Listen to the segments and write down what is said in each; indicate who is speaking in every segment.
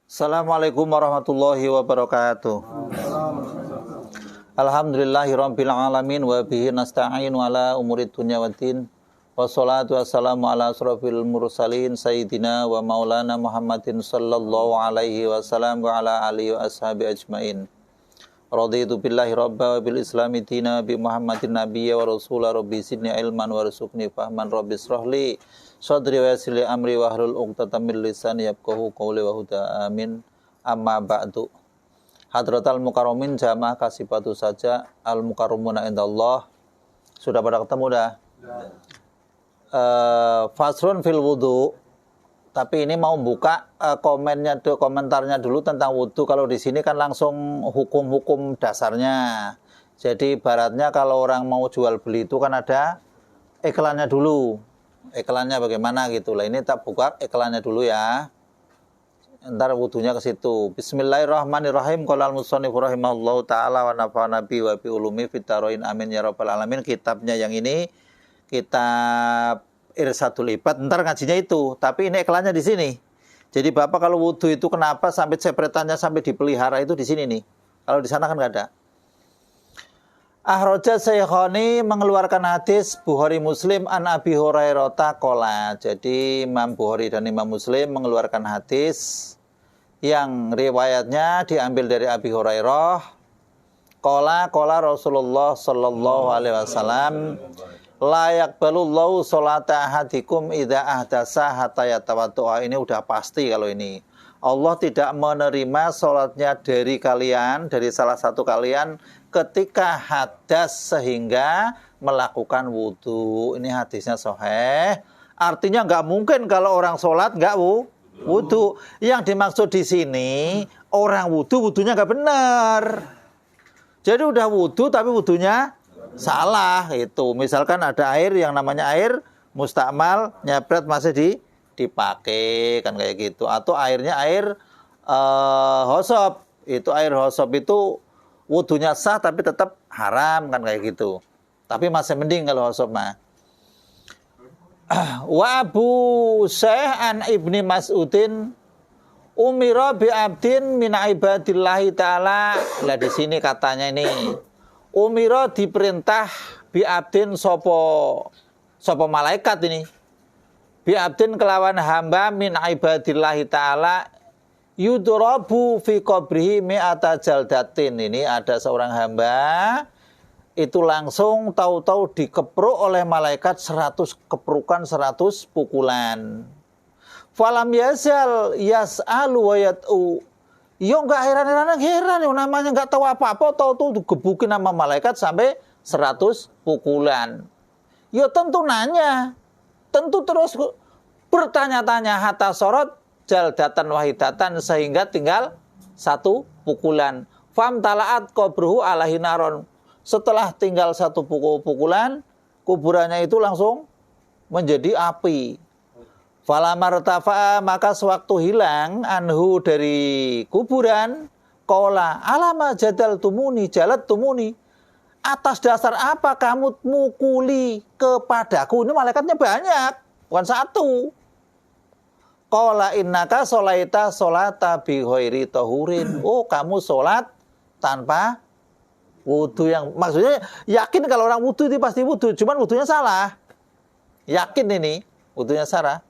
Speaker 1: Assalamualaikum warahmatullahi wabarakatuh. Alhamdulillahirabbil alamin wa bihi nasta'in ala umurid dunya waddin. Wassalatu wassalamu ala asrofil mursalin sayyidina wa maulana Muhammadin sallallahu alaihi wasallam wa ala alihi wa ashabi ajmain. Raditu billahi rabba wa bil islami dina bi Muhammadin nabiyya wa rasula rabbi sidni ilman wa rizukni fahman rabbi srahli sadri wa yassirli amri wa hlul 'uqdatam min lisani yafqahu qawli wa huda amin. Amma ba'du. Hadratal mukarramin jamaah kasibatu saja al mukarramuna indallah. Sudah pada ketemu dah? Fasrun fil wudu. Tapi ini mau buka komentarnya dulu tentang wudu. Kalau di sini kan langsung hukum-hukum dasarnya. Jadi ibaratnya kalau orang mau jual beli itu kan ada iklannya dulu. Iklannya bagaimana gitu lah. Ini tak buka iklannya dulu ya. Ntar wudunya ke situ. Bismillahirrahmanirrahim. Qala al-musannif rahimahullahu taala wa nafa'ana bi wa bi ulumi fit dharain amin ya rabbal alamin. Kitabnya yang ini kitab Irsadul Ibad, ntar ngajinya itu, tapi ini iklannya di sini. Jadi Bapak kalau wudu itu kenapa sampai sepretannya sampai dipelihara itu di sini nih. Kalau di sana kan nggak ada. Ahroja Syekhoni mengeluarkan hadis Bukhari Muslim an Abi Hurairah qala. Jadi Imam Bukhari dan Imam Muslim mengeluarkan hadis yang riwayatnya diambil dari Abi Hurairah. Qala Rasulullah sallallahu alaihi wasallam, la yaqbalullahu sholata ahadikum idza ahdasa hatta yatawaddoa. Ini udah pasti kalau ini. Allah tidak menerima sholatnya dari kalian, dari salah satu kalian ketika hadas sehingga melakukan wudu. Ini hadisnya sahih. Artinya nggak mungkin kalau orang sholat nggak wudu. Yang dimaksud di sini orang wudunya nggak benar. Jadi udah wudu tapi wudunya salah itu. Misalkan ada air yang namanya air mustakmal, nyepret masih dipakai kan kayak gitu. Atau airnya air hosop. Itu air hosop itu wudunya sah tapi tetap haram kan kayak gitu. Tapi masih mending kalau hosop mah. Wa Abu Syekh an Ibni Mas'udin umira bi abdin min ibadillahi ta'ala. Lah di sini katanya ini umira diperintah bi abdin sopo malaikat ini. Bi abdin kelawan hamba min ibadillahi ta'ala yudrabu fi qabrihi mi'ata jaldatin. Ini ada seorang hamba itu langsung tahu-tahu dikepruk oleh malaikat 100 keprukan, 100 pukulan. Falam yazal yas'alu wa yat'u. Yo enggak heran yo namanya enggak tahu apa-apa tahu digebukin sama malaikat sampai 100 pukulan. Yo tentu nanya. Tentu terus bertanya-tanya hatta sorot jaldatan wahidatan sehingga tinggal 1 pukulan. Fam talaat qabruhu alaihi naron. Setelah tinggal 1 pukulan, kuburannya itu langsung menjadi api. Falamar tafa'a, maka sewaktu hilang anhu dari kuburan, qala alama jadal tumuni jalat tumuni. Atas dasar apa kamu mukuli kepadaku? Ini malaikatnya banyak, bukan 1. Qala innaka sholaita sholata bi ghairi tahurin. Oh, kamu sholat tanpa wudu. Yang maksudnya yakin kalau orang wudu itu pasti wudu, cuman wudunya salah. Yakin ini wudunya salah.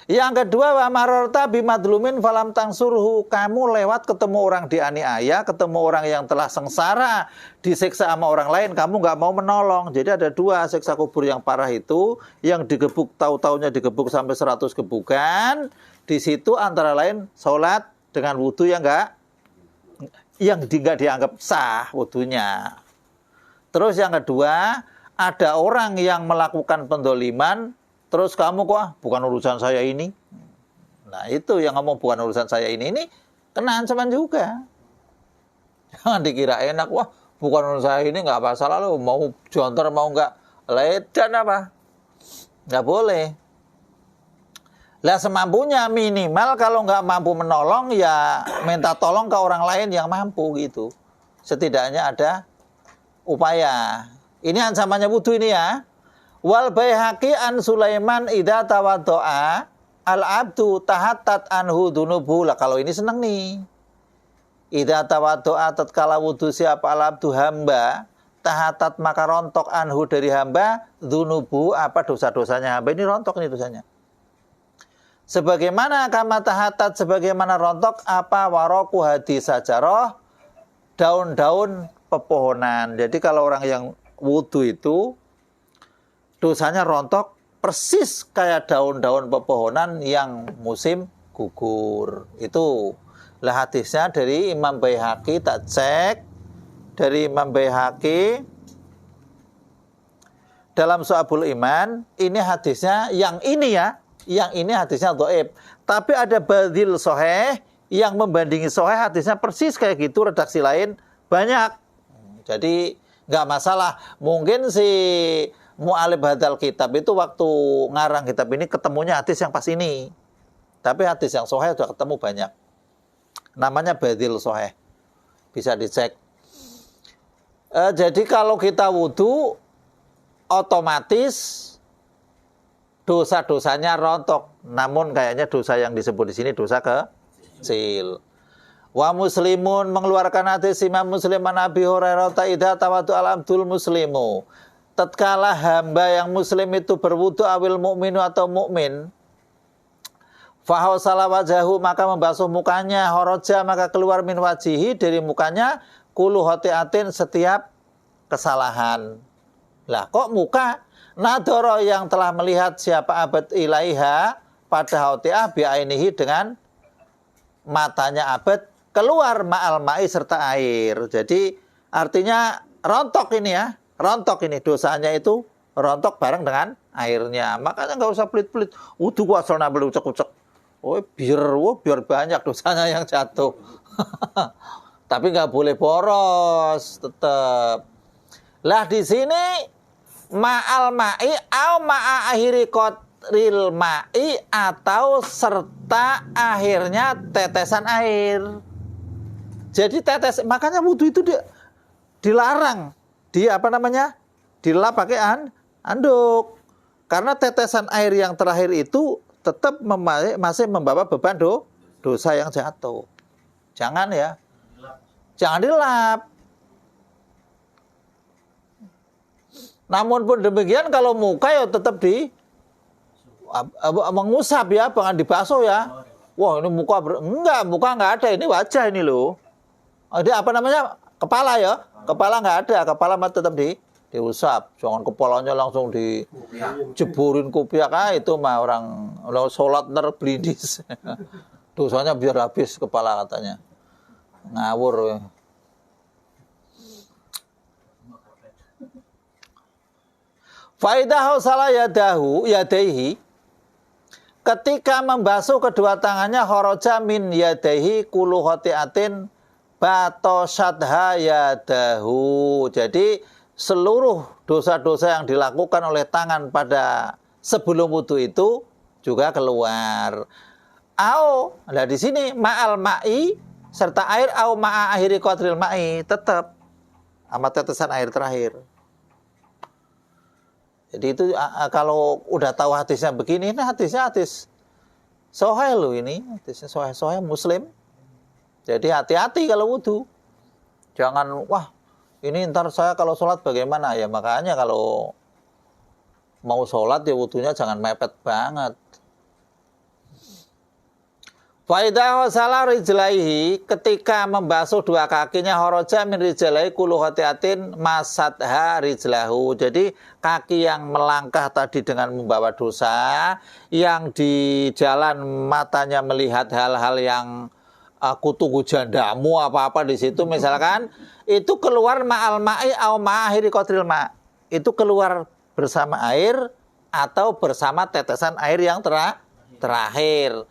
Speaker 1: Yang kedua, wa mararta bimadlumin falam tangsurhu. Kamu lewat ketemu orang dianiaya, ketemu orang yang telah sengsara, disiksa sama orang lain, kamu nggak mau menolong. Jadi ada 2 siksa kubur yang parah itu, yang digebuk tahu-taunya digebuk sampai 100 gebukan. Di situ antara lain sholat dengan wudu yang nggak dianggap sah wudunya. Terus yang kedua, ada orang yang melakukan pendoliman. Terus kamu kok bukan urusan saya ini. Nah itu yang ngomong bukan urusan saya ini kena ancaman juga. Jangan dikira enak, wah bukan urusan saya ini nggak masalah lo, mau jontor mau nggak ledan apa, nggak boleh. Lah semampunya minimal kalau nggak mampu menolong ya minta tolong ke orang lain yang mampu gitu. Setidaknya ada upaya. Ini ancamannya wudu ini ya. Wal Baihaqi an Sulaiman idza tawaddoa. al-abdu tahattat anhu dunubu. Lah kalau ini seneng nih. Idza tawaddo'a tatkala wudu siapa al-abdu hamba, tahatat maka rontok anhu dari hamba, dunubu apa dosa-dosanya hamba ini rontok nih dosanya. Sebagaimana kama tahatat sebagaimana rontok apa waroku hadis sajaroh, daun-daun pepohonan. Jadi kalau orang yang wudu itu dosanya rontok persis kayak daun-daun pepohonan yang musim gugur. Itu lah hadisnya dari Imam Baihaqi, tak cek dari Imam Baihaqi dalam Syu'abul Iman. Ini hadisnya yang ini ya, yang ini hadisnya dhaif. Tapi ada badil sahih yang membandingi sahih hadisnya persis kayak gitu, redaksi lain banyak. Jadi nggak masalah. Mungkin si mu'alif hadal kitab itu waktu ngarang kitab ini ketemunya hadis yang pas ini. Tapi hadis yang sahih sudah ketemu banyak. Namanya badil sahih. Bisa dicek. Jadi kalau kita wudu otomatis dosa-dosanya rontok. Namun kayaknya dosa yang disebut di sini dosa kecil. Wa muslimun mengeluarkan hadis Imam Muslim an Abi Hurairah idza tawaddu al-abdul muslimu. Tatkala hamba yang muslim itu berwudu awil mukminu atau mukmin, fahawsala wajahu maka membasuh mukanya, horoja maka keluar min wajihi dari mukanya, kulu hotiatin setiap kesalahan. Lah kok muka? Nadoro yang telah melihat siapa abad ilaiha pada hotiah bi'ainihi dengan matanya abad keluar ma'al ma'i serta air. Jadi artinya rontok ini ya. Rontok ini dosanya itu rontok bareng dengan airnya. Makanya nggak usah pelit-pelit. Wudu asal nambel ucek-ucek. Oh biar banyak dosanya yang jatuh. Tapi nggak boleh boros tetap. Lah di sini ma'al ma'i au ma'a akhiri qatril ma'i atau serta akhirnya tetesan air. Jadi makanya wudu itu dilarang. Dilap pakai anduk. Karena tetesan air yang terakhir itu tetap masih membawa beban dosa yang jatuh. Jangan ya. Jangan dilap. Namun pun demikian kalau muka ya tetap mengusap ya, jangan dibasuh ya. Wah ini muka muka nggak ada, ini wajah ini loh. Ada apa namanya? Kepala ya. Kepala nggak ada, kepala tetap diusap. Jangan kepalanya langsung dijeburin kopiah, itu mah orang sholat nerblindis. Dosanya biar habis kepala katanya. Ngawur. Faidahu salah yadaihi. Ketika membasuh kedua tangannya horoja min yadaihi kulu khotiatin batosadha yadahu. Jadi seluruh dosa-dosa yang dilakukan oleh tangan pada sebelum wudu itu juga keluar. Au, nah di sini ma'al ma'i serta air au ma'a akhiri qatril ma'i tetap sama tetesan air terakhir. Jadi itu kalau udah tahu hadisnya begini, ini hadisnya hadis sahih loh ini, hadisnya sahih Muslim. Jadi hati-hati kalau wudu. Jangan, wah ini ntar saya kalau sholat bagaimana? Ya makanya kalau mau sholat ya wudunya jangan mepet banget. Faidah salah rijlaihi ketika membasuh dua kakinya horoja min rijlaihi kulu khotiatin masadha rijlahu. Jadi kaki yang melangkah tadi dengan membawa dosa, yang di jalan matanya melihat hal-hal yang aku tunggu jandamu apa-apa di situ misalkan, itu keluar ma'al ma'i au ma'ahiri qatril ma'. Itu keluar bersama air atau bersama tetesan air yang terakhir.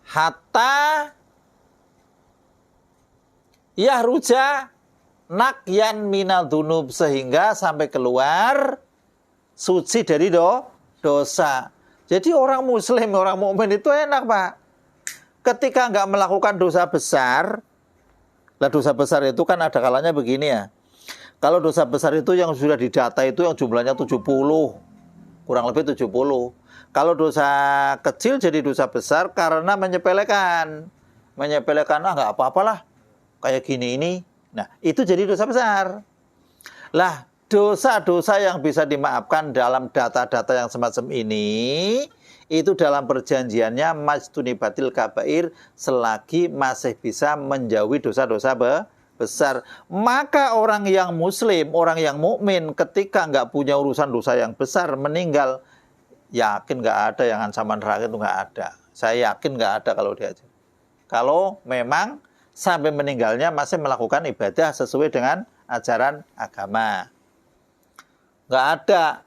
Speaker 1: Hatta yahruja nakyan minal dunub, sehingga sampai keluar suci dari dosa. Jadi orang muslim, orang mukmin itu enak Pak. Ketika nggak melakukan dosa besar, lah dosa besar itu kan ada kalanya begini ya. Kalau dosa besar itu yang sudah didata itu yang jumlahnya 70, kurang lebih 70. Kalau dosa kecil jadi dosa besar karena menyepelekan. Menyepelekan, nggak apa-apalah, kayak gini ini. Nah, itu jadi dosa besar. Lah, dosa-dosa yang bisa dimaafkan dalam data-data yang semacam ini, itu dalam perjanjiannya majtunibatil kabair, selagi masih bisa menjauhi dosa-dosa besar. Maka orang yang muslim, orang yang mukmin ketika nggak punya urusan dosa yang besar meninggal, yakin nggak ada yang ancaman neraka, itu nggak ada. Saya yakin nggak ada kalau diajar. Kalau memang sampai meninggalnya masih melakukan ibadah sesuai dengan ajaran agama. Nggak ada.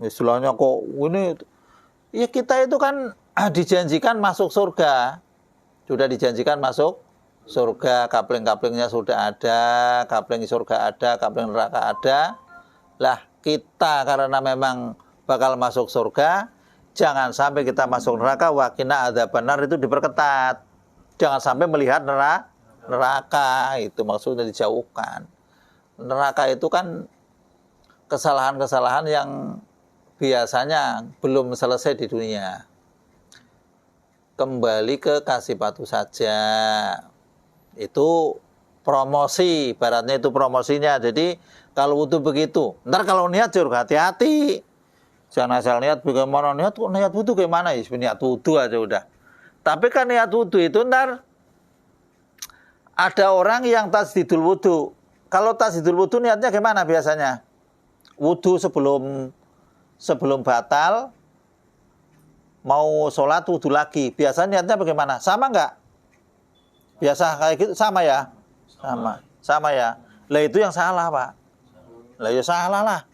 Speaker 1: Istilahnya kok ini, ya kita itu kan dijanjikan masuk surga. Sudah dijanjikan masuk surga, kapling-kaplingnya sudah ada, kapling surga ada, kapling neraka ada. Lah kita karena memang bakal masuk surga, jangan sampai kita masuk neraka, wakina adzabannar itu diperketat. Jangan sampai melihat neraka, itu maksudnya dijauhkan. Neraka itu kan kesalahan-kesalahan yang biasanya belum selesai di dunia. Kembali ke kasih patuh saja. Itu promosi, ibaratnya itu promosinya. Jadi kalau wudu begitu, ntar kalau niat juga hati-hati. Jangan asal niat, bagaimana niat, kok niat wudu gimana? Ya niat wudu aja udah. Tapi kan niat wudu itu ntar ada orang yang tasdidul wudu. Kalau tasdidul wudu niatnya gimana biasanya? Wudu sebelum batal, mau sholat wudu lagi. Biasanya niatnya bagaimana? Sama nggak? Biasa kayak gitu, sama ya? Sama ya. Lah itu yang salah, Pak. Lah ya salah lah.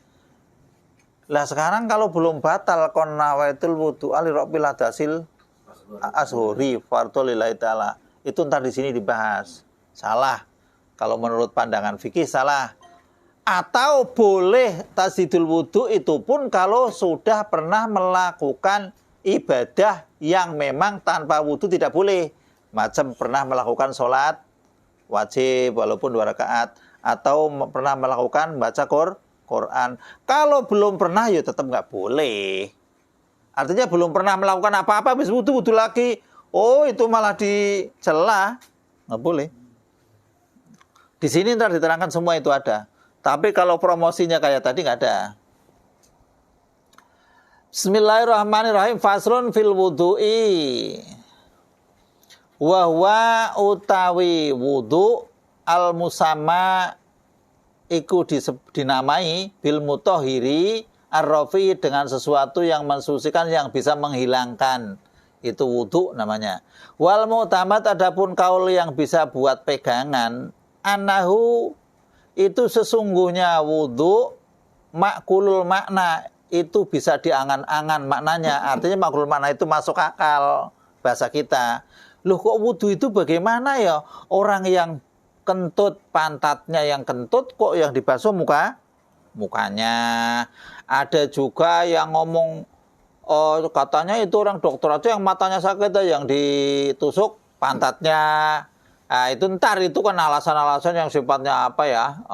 Speaker 1: Lah sekarang kalau belum batal kon nawaitul wudu ali rabbil adasil ashuri fardholillahi taala, itu ntar di sini dibahas. Salah. Kalau menurut pandangan fikih salah. Atau boleh tasdidul wudu itu pun kalau sudah pernah melakukan ibadah yang memang tanpa wudu tidak boleh. Macam pernah melakukan sholat wajib walaupun 2 rakaat, atau pernah melakukan baca Quran. Kalau belum pernah ya tetap nggak boleh. Artinya belum pernah melakukan apa-apa habis wudu lagi. Oh, itu malah dicela. Nggak boleh. Di sini ntar diterangkan semua itu ada. Tapi kalau promosinya kayak tadi nggak ada. Bismillahirrahmanirrahim. Faslun fil wudu'i. Wahwa utawi wudu al musamma iku dinamai bil mutahhiri ar-rafi, dengan sesuatu yang mensucikan, yang bisa menghilangkan. Itu wudu namanya. Wal mu'tamad, adapun kaul yang bisa buat pegangan, anahu itu sesungguhnya wudu makulul makna, itu bisa diangan-angan maknanya. Artinya makulul makna itu masuk akal bahasa kita. Loh kok wudu itu bagaimana ya? Orang yang kentut, pantatnya yang kentut, kok yang dibasuh mukanya. Ada juga yang ngomong, katanya itu orang dokter aja yang matanya sakit, yang ditusuk pantatnya. Nah, itu ntar itu kan alasan-alasan yang sifatnya apa ya?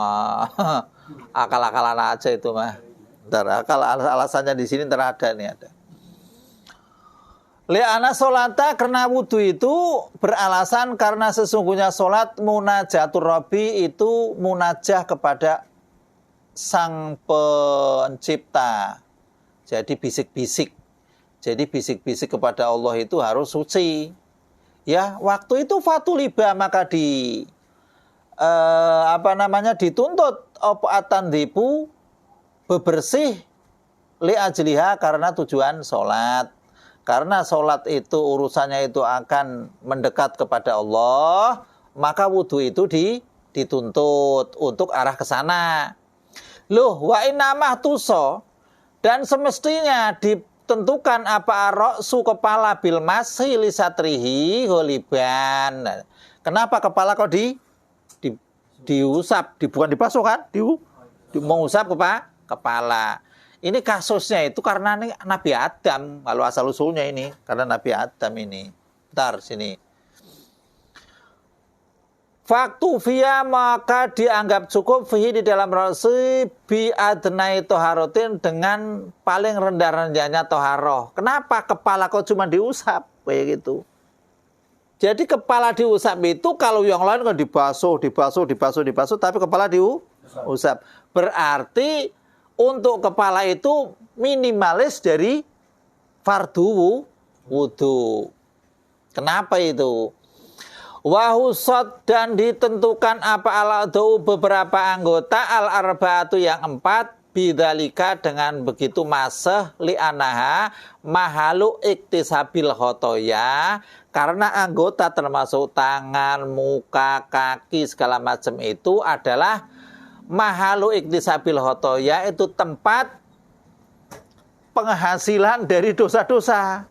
Speaker 1: Akal-akalan aja itu mah. Ntar alasannya di sini ntar ada nih, ada. Li'ana sholata, karena wudu itu beralasan karena sesungguhnya sholat munajatur Rabbi itu munajah kepada sang pencipta. Jadi bisik-bisik. Jadi bisik-bisik kepada Allah itu harus suci. Ya, waktu itu fatuliba, maka dituntut opatan dipu bebersih li ajliha, karena tujuan sholat. Karena sholat itu urusannya itu akan mendekat kepada Allah, maka wudhu itu dituntut untuk arah ke sana. Loh, wa inamah tuso, dan semestinya ditentukan apa roksu kepala bil masih lisatrihi goliban. Kenapa kepala kok diusap, bukan dibasuh kan? Mengusap kepala. Ini kasusnya itu karena ini Nabi Adam, kalau asal usulnya ini karena Nabi Adam ini. Bentar sini. Faktu via maka dianggap cukup fihi di dalam rosi bi adnai toharotin dengan paling rendah-rendahnya toharoh. Kenapa kepala kok cuma diusap kayak gitu? Jadi kepala diusap itu kalau yang lain kan dibasuh, tapi kepala diusap. Berarti untuk kepala itu minimalis dari fardu wudu. Kenapa itu? Wahusot dan ditentukan apa al-a'dha'u beberapa anggota al-arba'atu yang 4 bidzalika dengan begitu maseh li'anaha mahalu iktisabil khotoya karena anggota termasuk tangan, muka, kaki segala macam itu adalah mahalu iktisabil khotoya itu tempat penghasilan dari dosa-dosa.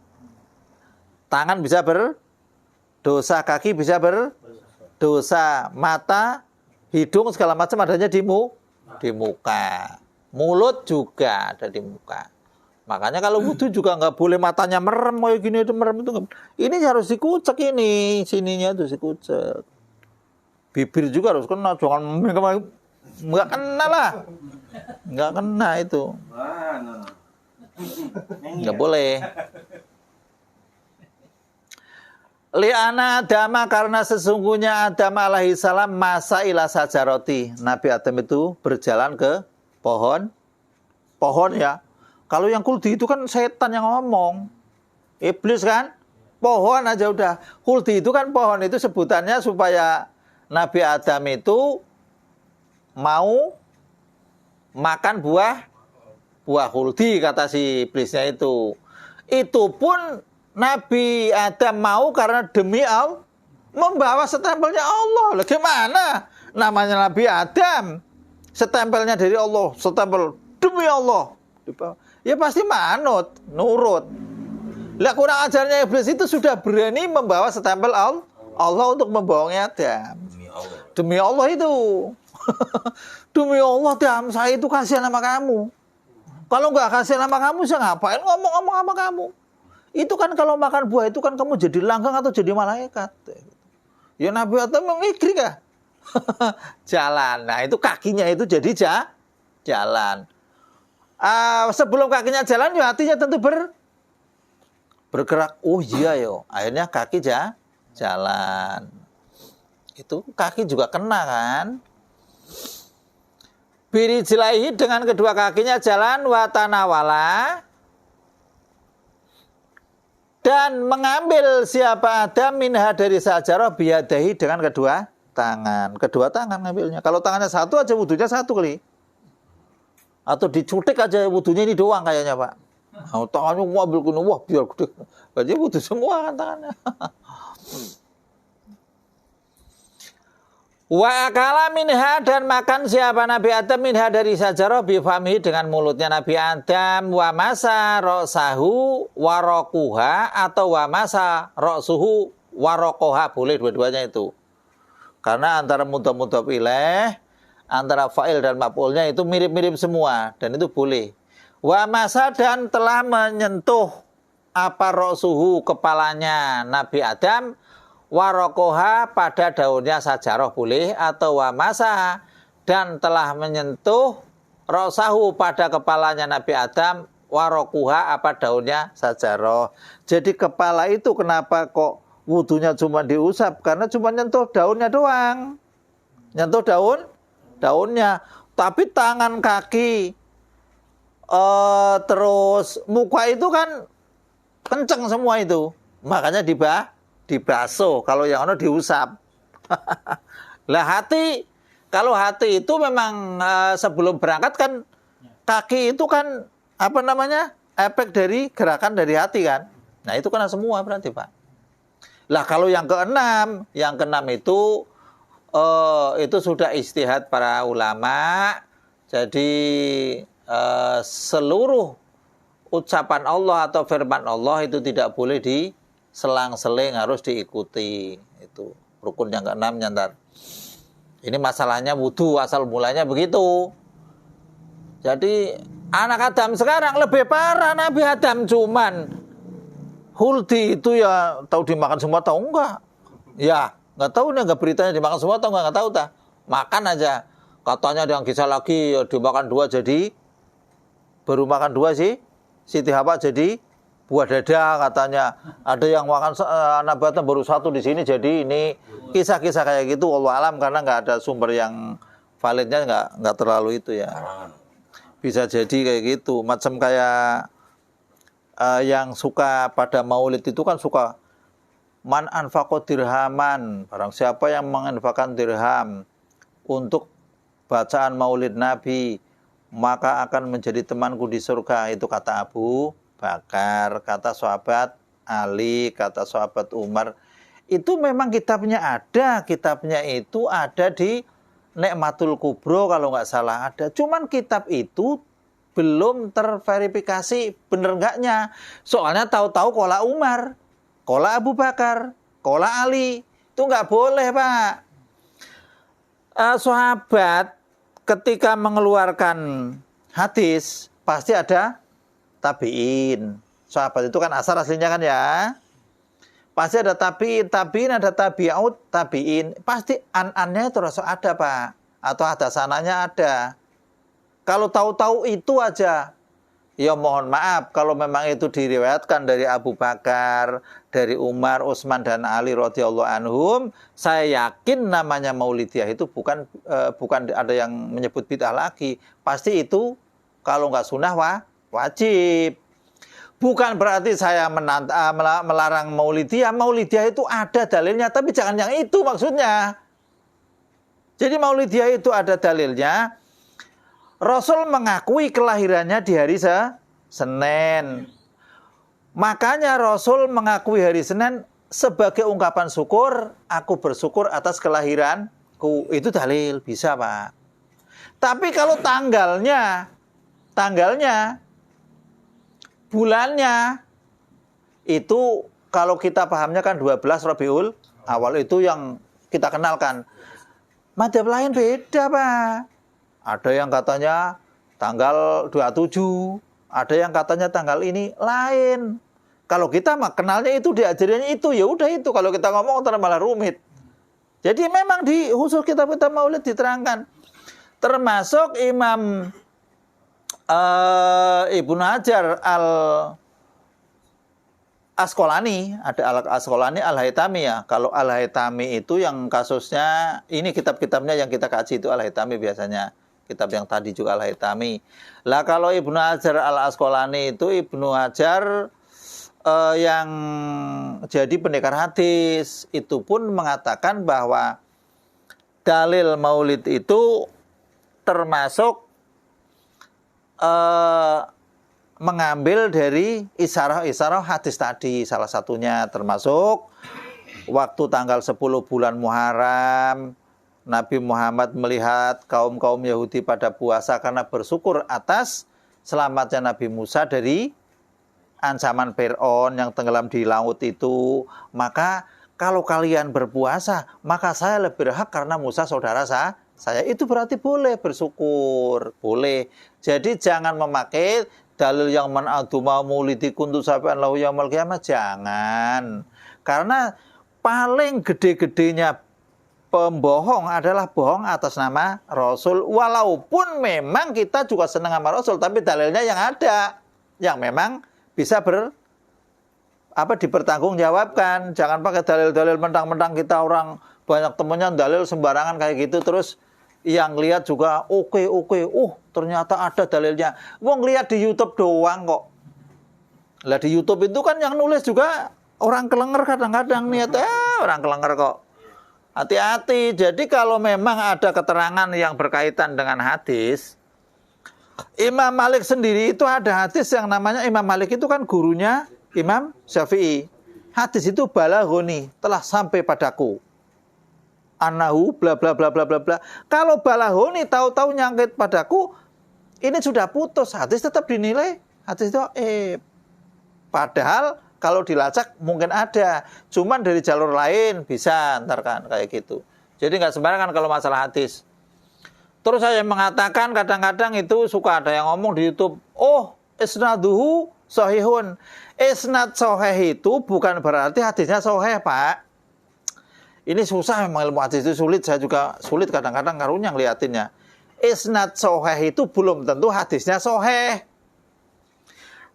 Speaker 1: Tangan bisa berdosa, kaki bisa berdosa, mata, hidung segala macam adanya di muka. Mulut juga ada di muka. Makanya kalau wudu juga nggak boleh matanya merem kayak gini itu merem itu. Ini harus dikucek ini, sininya itu dikucek. Bibir juga harus kena, jangan nggak kena lah. Nggak kena itu. Nggak boleh. Li'ana Adama karena sesungguhnya Adam alaihi salam masa ila sajaroti. Nabi Adam itu berjalan ke pohon ya. Kalau yang kuldi itu kan setan yang ngomong. Iblis kan? Pohon aja udah. Kuldi itu kan pohon itu sebutannya supaya Nabi Adam itu mau makan buah kuldi kata si iblisnya itu. Itu pun Nabi Adam mau karena demi Allah membawa stempelnya Allah. Lah gimana? Namanya Nabi Adam, stempelnya dari Allah, stempel demi Allah. Ya pasti manut, nurut. Lah kurang ajarnya iblis itu sudah berani membawa stempel Allah untuk membawanya Adam. Demi Allah itu. Demi Allah Adam, saya itu kasihan sama kamu. Kalau nggak kasihan sama kamu, saya ngapain ngomong-ngomong sama kamu? Itu kan kalau makan buah itu kan kamu jadi langgang atau jadi malaikat. Ya Nabi Adam mengikri kah? Jalan. Nah itu kakinya itu jadi jalan. Sebelum kakinya jalan ya hatinya tentu bergerak. Oh iya yo. Akhirnya kaki jalan. Itu kaki juga kena kan. Birijlaihi dengan kedua kakinya jalan watanawala. Dan mengambil siapa Adam minha dari sajarah biyadahi dengan kedua tangan. Kedua tangan ngambilnya. Kalau tangannya satu aja wudunya satu kali. Atau dicutik aja wudunya ini doang kayaknya Pak. Nah, tangannya mau ambil gini, wah biar gede. Berarti wudu semua kan tangannya. Wa akala minha dan makan siapa Nabi Adam minha dari sajarah bifamihi dengan mulutnya Nabi Adam wa masa ra'sahu warokuha atau wa masa ra'suhu warokoha boleh dua-duanya itu. Karena antara mudhaf ilaih, antara fa'il dan maf'ulnya itu mirip-mirip semua dan itu boleh. Wa masa dan telah menyentuh apa ra'suhu kepalanya Nabi Adam warokoha pada daunnya sajarah boleh atau wamasa dan telah menyentuh rosahu pada kepalanya Nabi Adam warokuha apa daunnya sajarah. Jadi kepala itu kenapa kok wudunya cuma diusap? Karena cuma nyentuh daunnya doang. Nyentuh daunnya. Tapi tangan kaki terus muka itu kan kenceng semua itu. Makanya dibasuh, kalau yang ono diusap. Lah hati, kalau hati itu memang sebelum berangkat kan kaki itu kan apa namanya efek dari gerakan dari hati kan. Nah itu kena semua berarti Pak. Lah kalau yang keenam itu sudah ijtihad para ulama. Jadi seluruh ucapan Allah atau firman Allah itu tidak boleh selang-seling, harus diikuti. Itu rukun yang ke-6 nyantar. Ini masalahnya wudu, asal mulanya begitu. Jadi anak Adam sekarang lebih parah. Nabi Adam cuman huldi itu ya tahu dimakan semua tahu enggak? Ya Nggak tahu nih, nggak beritanya dimakan semua atau nggak tahu tah. Makan aja. Katanya ada yang kisah lagi dimakan 2 jadi baru makan 2 sih. Siti Hawa jadi buah dada katanya. Ada yang makan anak batam baru 1 di sini jadi ini kisah-kisah kayak gitu. Wallahu alam, karena nggak ada sumber yang validnya, nggak terlalu itu ya. Bisa jadi kayak gitu. Macam kayak yang suka pada maulid itu kan suka man anfaqo dirhaman, barang siapa yang menginfakkan dirham untuk bacaan maulid Nabi, maka akan menjadi temanku di surga. Itu kata Abu Bakar, kata sahabat Ali, kata sahabat Umar. Itu memang kitabnya ada. Kitabnya itu ada di Nikmatul Kubro kalau nggak salah ada. Cuman kitab itu belum terverifikasi bener enggaknya. Soalnya tahu-tahu kola Umar, kola Abu Bakar, kola Ali. Itu nggak boleh, Pak. Sahabat ketika mengeluarkan hadis pasti ada tabiin. Sahabat itu kan asar aslinya kan ya. Pasti ada tabiin ada tabi'ut, tabiin. Pasti an-annya terus ada, Pak. Atau ada sananya ada. Kalau tahu-tahu itu aja, ya mohon maaf kalau memang itu diriwayatkan dari Abu Bakar, dari Umar, Utsman dan Ali radhiyallahu anhum, saya yakin namanya Maulidiyah itu bukan ada yang menyebut bid'ah lagi. Pasti itu kalau nggak sunnah wajib. Bukan berarti saya melarang Maulidiyah. Maulidiyah itu ada dalilnya, tapi jangan yang itu maksudnya. Jadi Maulidiyah itu ada dalilnya. Rasul mengakui kelahirannya di hari Senin. Makanya Rasul mengakui hari Senin sebagai ungkapan syukur, aku bersyukur atas kelahiranku. Itu dalil, bisa, Pak. Tapi kalau tanggalnya, bulannya, itu kalau kita pahamnya kan 12 Rabiul Awal, itu yang kita kenalkan. Madzhab lain beda, Pak. Ada yang katanya tanggal 27, ada yang katanya tanggal ini lain. Kalau kita mah kenalnya itu, diajarinnya itu, ya udah itu. Kalau kita ngomong ntar malah rumit. Jadi memang di khusus kitab-kitab Maulid diterangkan. Termasuk Imam Ibnu Hajar Al-Asqalani, ada Al-Asqalani, Al-Haytami ya. Kalau Al-Haytami itu yang kasusnya, ini kitab-kitabnya yang kita kaji itu Al-Haytami biasanya. Kitab yang tadi juga Al-Haytami. Lah kalau Ibnu Hajar Al-Asqalani itu Ibnu Hajar yang jadi pendekar hadis, itu pun mengatakan bahwa dalil maulid itu termasuk mengambil dari isyarah hadis tadi. Salah satunya termasuk waktu tanggal 10 bulan Muharram, Nabi Muhammad melihat kaum-kaum Yahudi pada puasa karena bersyukur atas selamatnya Nabi Musa dari ancaman Fir'aun yang tenggelam di laut itu. Maka kalau kalian berpuasa, maka saya lebih berhak karena Musa saudara saya. Itu berarti boleh bersyukur, boleh. Jadi jangan memakai dalil yang man aduma maulidi kuntu safi'an lahu yaumil qiyamah, jangan. Karena paling gede-gedenya pembohong adalah bohong atas nama Rasul. Walaupun memang kita juga senang sama Rasul, tapi dalilnya yang ada, yang memang bisa dipertanggungjawabkan. Jangan pakai dalil-dalil mentang-mentang kita orang banyak temennya dalil sembarangan kayak gitu, terus yang lihat juga oke, ternyata ada dalilnya. Wong lihat di YouTube doang kok. Lah di YouTube itu kan yang nulis juga orang kelenger kadang-kadang niat orang kelenger kok. Hati-hati. Jadi kalau memang ada keterangan yang berkaitan dengan hadis, Imam Malik sendiri itu ada hadis yang namanya, Imam Malik itu kan gurunya Imam Syafi'i. Hadis itu balaghoni, telah sampai padaku. Anahu bla bla bla bla bla bla. Kalau balaghoni tahu-tahu nyangkit padaku, ini sudah putus, hadis tetap dinilai hadis itu padahal kalau dilacak mungkin ada, cuman dari jalur lain bisa ntar kan kayak gitu. Jadi nggak sembarangan kalau masalah hadis. Terus saya mengatakan kadang-kadang itu suka ada yang ngomong di YouTube, isnaduhu sahihun. Isnad sahih itu bukan berarti hadisnya sahih, Pak. Ini susah memang ilmu hadis itu sulit, saya juga sulit kadang-kadang karunya ngeliatinnya. Isnad sahih itu belum tentu hadisnya sahih.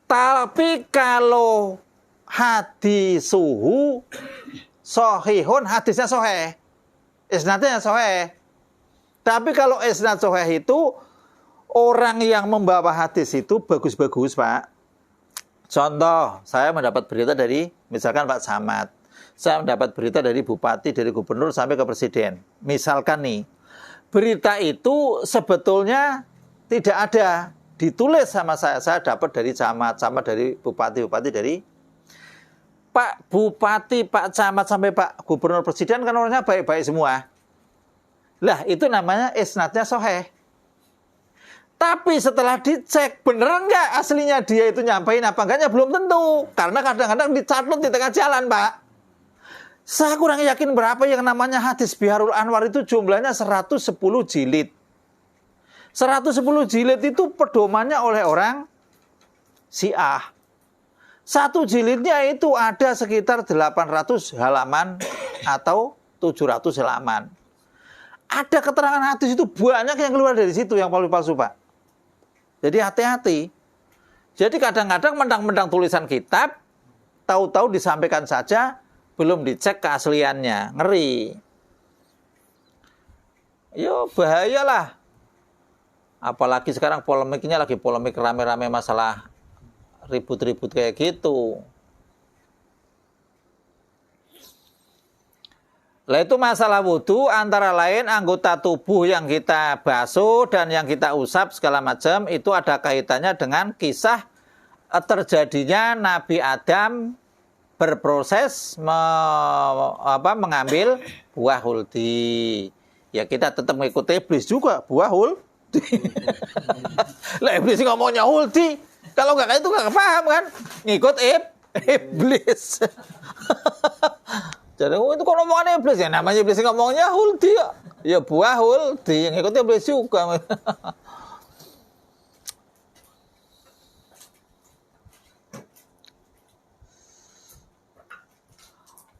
Speaker 1: Tapi kalau hadisuhu sahihun, hadisnya sahih. Isnadnya sahih. Tapi kalau isnad sahih itu orang yang membawa hadis itu bagus-bagus, Pak. Contoh, saya mendapat berita dari misalkan Pak Samad. Saya mendapat berita dari bupati, dari gubernur sampai ke presiden. Misalkan nih, berita itu sebetulnya tidak ada, ditulis sama saya dapat dari camat, sama dari bupati dari Pak Bupati, Pak Camat sampai Pak Gubernur Presiden kan orangnya baik-baik semua. Lah itu namanya isnadnya sahih. Tapi setelah dicek bener enggak aslinya dia itu nyampein apa enggaknya belum tentu. Karena kadang-kadang dicatat di tengah jalan, Pak. Saya kurang yakin berapa yang namanya hadis Biharul Anwar itu jumlahnya 110 jilid. 110 jilid itu pedomannya oleh orang Syiah. Satu jilidnya itu ada sekitar 800 halaman atau 700 halaman. Ada keterangan hadis itu banyak yang keluar dari situ yang palsu-palsu, Pak. Jadi hati-hati. Jadi kadang-kadang mentang-mentang tulisan kitab, tahu-tahu disampaikan saja, belum dicek keasliannya, ngeri. Yo bahayalah. Apalagi sekarang polemiknya lagi polemik rame-rame masalah ribut-ribut kayak gitu. Lah itu masalah wudhu antara lain anggota tubuh yang kita basuh dan yang kita usap segala macam itu ada kaitannya dengan kisah terjadinya Nabi Adam berproses mengambil buah huldi. Ya kita tetap mengikuti iblis juga, buah huldi. Lah iblis ngomongnya huldi. Kalau nggak kayak itu nggak paham kan? Ngikut iblis. Jadi itu kalau ngomongan iblis ya namanya iblis ngomongnya huldi ya. Ya buah huldi, yang ngikut iblis juga.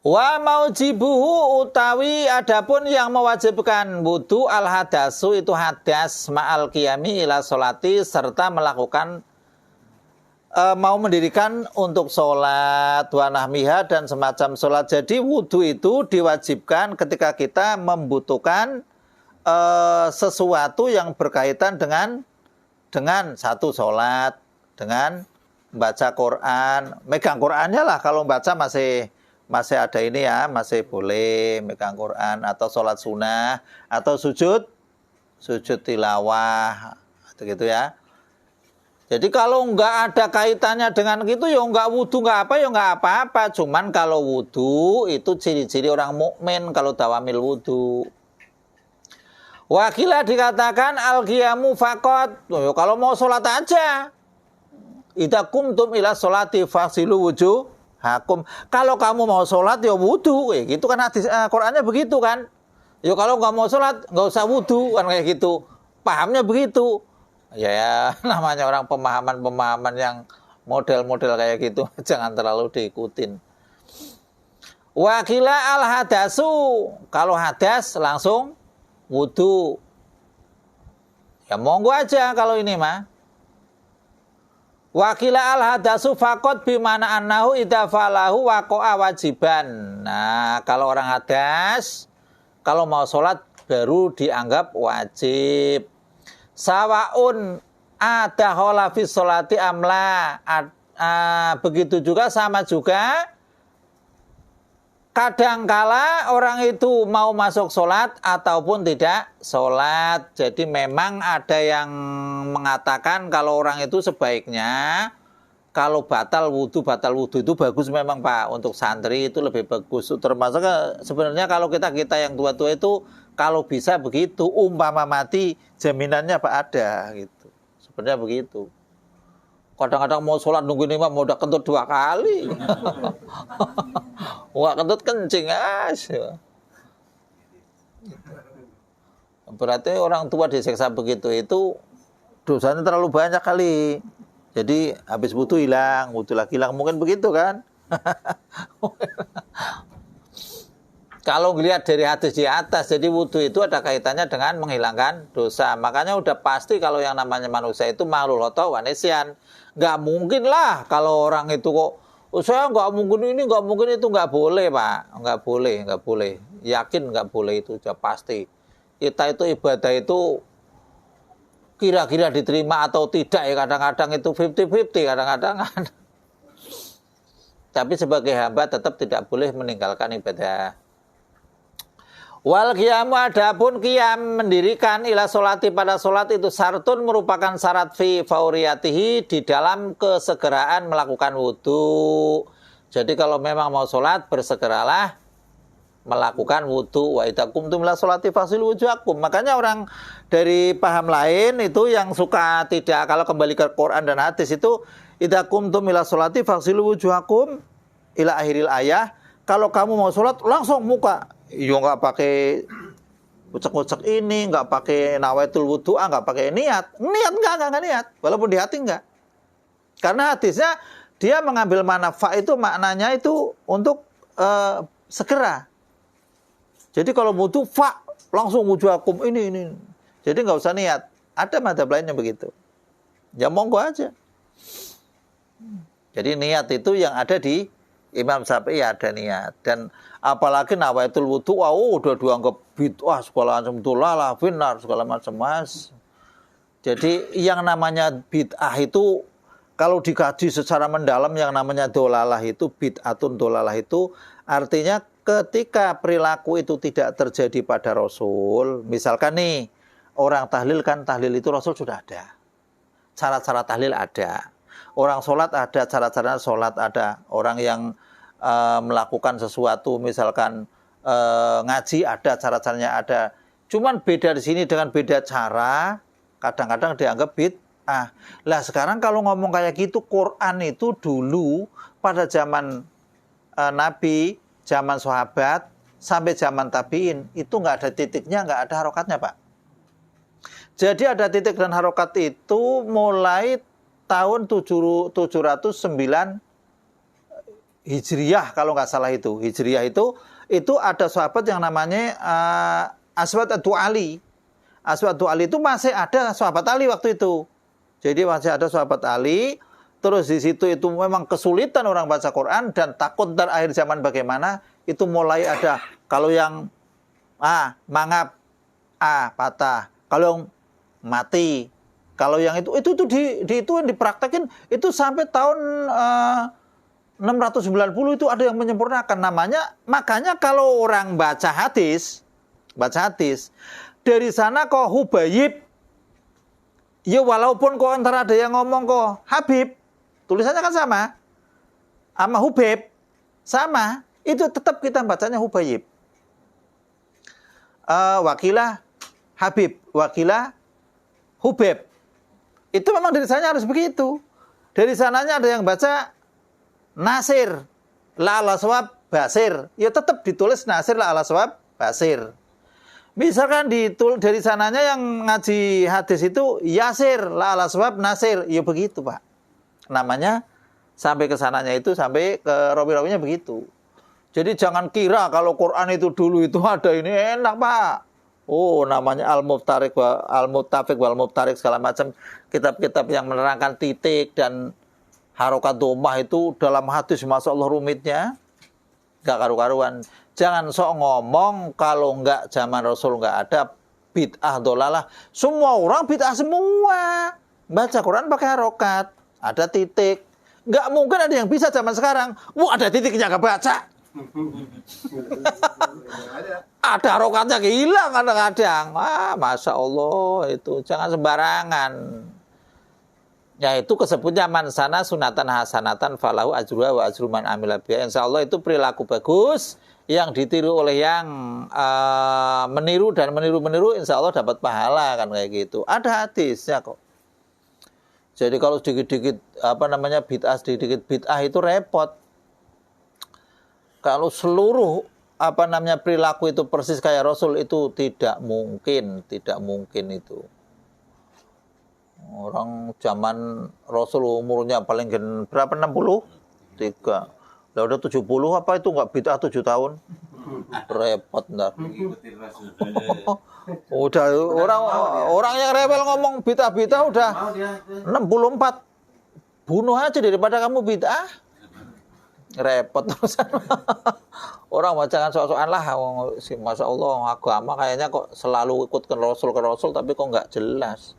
Speaker 1: Wa maujibuhu utawi adapun yang mewajibkan wudu al hadasu itu hadas ma'al qiyami ila sholati serta melakukan mau mendirikan untuk sholat wa nahmiha dan semacam sholat. Jadi wudu itu diwajibkan ketika kita membutuhkan sesuatu yang berkaitan dengan satu sholat, dengan baca Quran, megang Qurannya lah. Kalau baca masih ada ini ya, masih boleh megang Quran atau sholat sunnah atau sujud tilawah gitu ya. Jadi kalau nggak ada kaitannya dengan gitu ya nggak wudu nggak apa-apa. Cuman kalau wudu itu ciri-ciri orang mukmin kalau dawamil wudu. Wakilah dikatakan al-qiyamu faqat. Kalau mau sholat aja. Idza qumtum ila sholati fasilu wujuh. Hakum. Kalau kamu mau sholat ya wudu, gitu kan hadis Qurannya begitu kan. Ya kalau nggak mau sholat nggak usah wudu kan kayak gitu. Pahamnya begitu. Ya namanya orang pemahaman yang model-model kayak gitu jangan terlalu diikutin. Wakila al hadasu, kalau hadas langsung wudu. Ya monggo aja kalau ini mah. Wakila al hadasu faqat bimana annahu idza falahu waqa'a wajiban. Nah, kalau orang hadas kalau mau sholat baru dianggap wajib. Sawaun adakhala fi sholati amla. Begitu juga sama juga kadangkala orang itu mau masuk sholat ataupun tidak sholat. Jadi memang ada yang mengatakan kalau orang itu sebaiknya kalau batal wudhu itu bagus memang Pak. Untuk santri itu lebih bagus. Termasuk sebenarnya kalau kita yang tua-tua itu kalau bisa begitu umpama mati jaminannya Pak ada gitu. Sebenarnya begitu. Kadang-kadang mau sholat nungguin imam mau udah kentut 2 kali. Wah kentut kencing aja. Berarti orang tua disiksa begitu itu dosanya terlalu banyak kali. Jadi habis wudu lagi hilang. Mungkin begitu kan. Kalau ngelihat dari hadis di atas, jadi wudhu itu ada kaitannya dengan menghilangkan dosa. Makanya udah pasti kalau yang namanya manusia itu makhluk khata wa nisyan. Nggak mungkin lah kalau orang itu kok, oh, saya nggak mungkin ini, nggak mungkin itu, nggak boleh Pak. Nggak boleh. Yakin nggak boleh itu, sudah pasti. Kita itu ibadah itu kira-kira diterima atau tidak ya, kadang-kadang itu 50-50, kadang-kadang. Tapi sebagai hamba tetap tidak boleh meninggalkan ibadah. Wal qiyamu, adapun qiyam mendirikan ila sholati pada sholat itu syartun merupakan syarat fi fauriyatihi di dalam kesegeraan melakukan wudhu. Jadi kalau memang mau sholat bersegeralah melakukan wudhu. Wa idza qumtum ila sholati faghsilu wujuhakum. Makanya orang dari paham lain itu yang suka tidak, kalau kembali ke Quran dan hadis itu idza qumtum ila sholati faghsilu wujuhakum ila akhiril ayah. Kalau kamu mau sholat langsung muka. Yo nggak pakai ucek-ucek ini, nggak pakai nawaitul wudu'a, nggak pakai niat nggak niat, walaupun di hati nggak. Karena hadisnya dia mengambil manfaat itu maknanya itu untuk segera. Jadi kalau wudu langsung wujuhakum ini. Jadi nggak usah niat. Ada madzhab lainnya begitu. Ya monggo aja. Jadi niat itu yang ada di Imam Syafi'i ada niat. Dan apalagi nawaitul wudu, udah dianggap bid'ah segala macam, dolalah, benar segala macam, Mas. Jadi yang namanya bid'ah itu kalau dikaji secara mendalam, yang namanya dolalah itu, bid'atun dolalah itu artinya ketika perilaku itu tidak terjadi pada Rasul. Misalkan nih orang tahlil kan, tahlil itu Rasul sudah ada, cara-cara tahlil ada. Orang sholat ada, cara-cara sholat ada. Orang yang melakukan sesuatu, misalkan ngaji ada, cara-caranya ada. Cuman beda di sini dengan beda cara, kadang-kadang dianggap bid'ah. Lah sekarang kalau ngomong kayak gitu, Quran itu dulu pada zaman Nabi, zaman sahabat, sampai zaman tabi'in, itu nggak ada titiknya, nggak ada harokatnya Pak. Jadi ada titik dan harokat itu mulai tahun 709 Hijriyah kalau nggak salah itu. Hijriyah itu ada sahabat yang namanya Aswad ad-Du'ali. Aswad ad-Du'ali itu masih ada sahabat Ali waktu itu. Jadi masih ada sahabat Ali. Terus di situ itu memang kesulitan orang baca Quran dan takut ntar akhir zaman bagaimana. Itu mulai ada kalau yang mangap, patah. Kalau yang mati. Kalau yang itu yang dipraktekin itu sampai tahun 690 itu ada yang menyempurnakan namanya. Makanya kalau orang baca hadis dari sana kok Hubayib, ya walaupun kok antara ada yang ngomong kok Habib, tulisannya kan sama Hubeb sama, itu tetap kita bacanya Hubayib. Wakilah Habib, wakilah Hubeb. Itu memang dari sananya harus begitu. Dari sananya ada yang baca Nasir, la ala sawab basir. Ya tetap ditulis Nasir, la ala sawab basir. Misalkan dari sananya yang ngaji hadis itu Yasir, la ala sawab nasir. Ya begitu Pak. Namanya sampai ke sananya itu, sampai ke rawi-rawinya begitu. Jadi jangan kira kalau Quran itu dulu itu ada ini enak Pak. Oh, namanya Al-Muttafiq wal Muftarik segala macam kitab-kitab yang menerangkan titik dan harokat dhammah itu dalam hadis, masya Allah rumitnya gak karu-karuan. Jangan sok ngomong kalau enggak zaman Rasul enggak ada bid'ah dolalah. Semua orang bid'ah semua. Baca Quran pakai harokat, ada titik. Enggak mungkin ada yang bisa zaman sekarang. Wah, ada titiknya enggak baca. Ada harokatnya hilang kadang-kadang. Masya Allah, itu jangan sembarangan. Ya itu kesebutnya man sana sunatan hasanatan falahu ajruha wa ajru man amila biha. Insyaallah itu perilaku bagus yang ditiru oleh yang meniru dan meniru insyaallah dapat pahala kan kayak gitu. Ada hadisnya kok. Jadi kalau sedikit-sedikit sedikit bid'ah itu repot. Kalau seluruh perilaku itu persis kayak Rasul itu tidak mungkin itu. Orang zaman Rasul umurnya paling berapa, 63. Lah udah 70 apa itu enggak bid'ah 7 tahun? Repot ntar. Udah orang yang rewel ngomong bid'ah udah 64. Bunuh aja daripada kamu bid'ah. Repot terusan. Orang bacakan soal-soal lah, Masya Allah agama kayaknya kok selalu ikut ke Rasul tapi kok nggak jelas.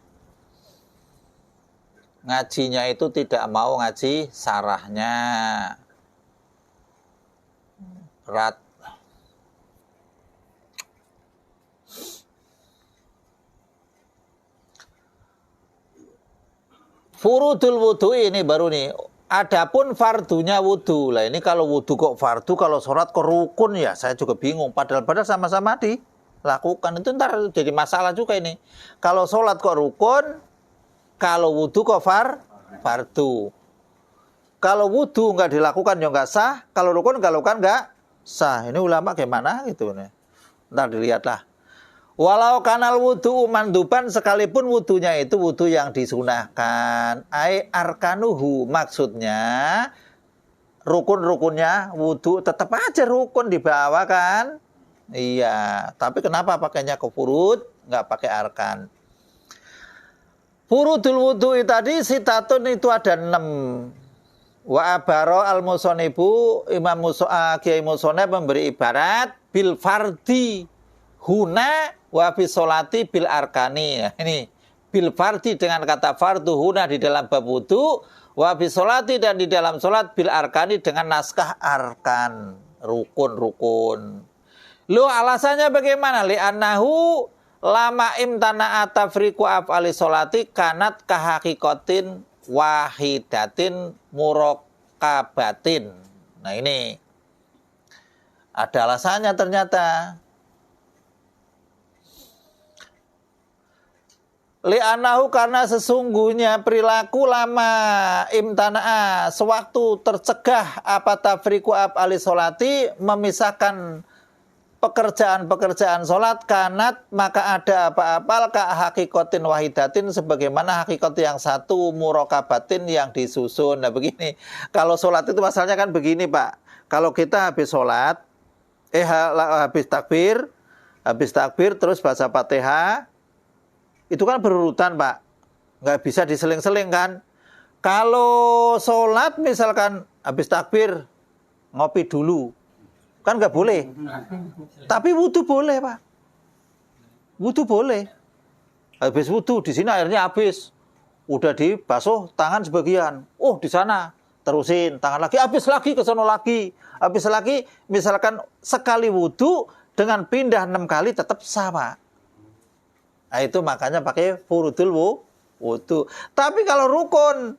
Speaker 1: Ngajinya itu tidak mau ngaji sarahnya. Berat. Furudul wudu ini baru nih. Adapun fardunya wudu. Lah ini kalau wudu kok fardu, kalau sholat kok rukun ya. Saya juga bingung. Padahal sama-sama dilakukan. Itu ntar jadi masalah juga ini. Kalau sholat kok rukun, kalau wudu kok fardu. Kalau wudu nggak dilakukan ya nggak sah. Kalau rukun nggak lakukan nggak sah. Ini ulama gimana gitu nih. Ntar dilihatlah. Walau kanal wudu manduban, sekalipun wudunya itu wudu yang disunahkan. Ai arkanuhu, maksudnya rukun-rukunnya wudu tetap aja rukun dibawa kan. Iya, tapi kenapa pakainya ke furud, nggak pakai arkan. Furudul wudu tadi sitatun itu ada 6. Wa abaro al-musonibu, Imam Kiai Musonib memberi ibarat bil fardi huna wa fi sholati bil arkani. Nah, ini bil fardi dengan kata fardu huna di dalam bab wudu, wa fi sholati dan di dalam sholat bil arkani dengan naskah arkan, rukun-rukun. Lu alasannya bagaimana? Li annahu lama imtana atafriqu af'ali sholati kanat kahaqikotin wahidatin murakabatin. Nah ini ada alasannya ternyata. Li'anahu karena sesungguhnya perilaku lama imtana'a sewaktu tercegah apa tafriqu af'ali sholati memisahkan pekerjaan-pekerjaan sholat kanat maka ada apa-apal ka hakikotin wahidatin sebagaimana hakikat yang satu murakabatin yang disusun. Nah begini, kalau sholat itu masalahnya kan begini Pak, kalau kita habis sholat habis takbir terus baca Fatihah itu kan berurutan Pak, nggak bisa diseling-seling kan. Kalau sholat misalkan habis takbir ngopi dulu kan nggak boleh, tapi wudu boleh Pak, wudu boleh. Habis wudu di sini airnya habis, udah dibasuh tangan sebagian, di sana terusin tangan lagi, habis lagi ke sono lagi, habis lagi misalkan sekali wudu dengan pindah 6 kali tetap sama. Nah, itu makanya pakai furudul wudu. Tapi kalau rukun,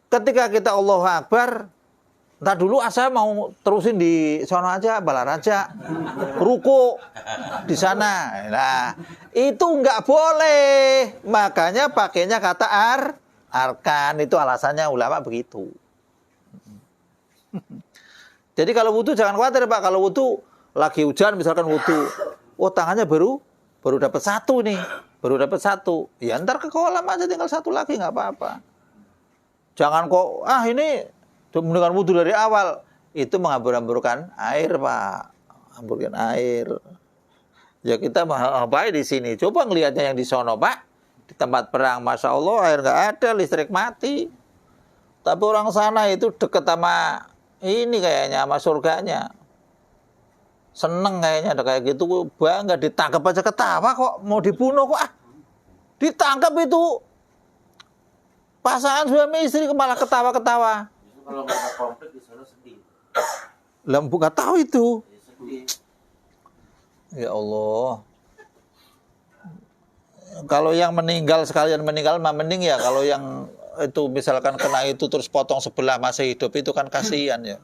Speaker 1: ketika kita Allahu Akbar, ntar dulu saya mau terusin di sana aja, Balaraja, ruku di sana. Nah, itu nggak boleh. Makanya pakainya kata arkan. Itu alasannya ulama begitu. Jadi kalau wudu jangan khawatir Pak. Kalau wudu lagi hujan misalkan wudu, tangannya baru dapat 1 nih, baru dapat 1. Ya ntar ke kolam aja tinggal 1 lagi nggak apa-apa. Jangan kok ini mendingan wudu dari awal, itu menghambur-hamburkan air Pak, hamburkan air. Ya kita baik di sini. Coba ngelihatnya yang di sono Pak, di tempat perang, Masya Allah air nggak ada, listrik mati. Tapi orang sana itu deket sama ini kayaknya sama surganya. Seneng kayaknya ada kayak gitu, bangga, ditangkap aja ketawa kok, mau dibunuh kok ditangkap itu pasangan suami istri malah ketawa-ketawa.
Speaker 2: Kalau nggak ada konflik di sana sedih.
Speaker 1: Lembu nggak tahu itu.
Speaker 2: Ya, sedih.
Speaker 1: Ya Allah. Kalau yang meninggal sekalian meninggal mah mending ya. Kalau yang itu misalkan kena itu terus potong sebelah masih hidup itu kan kasihan ya.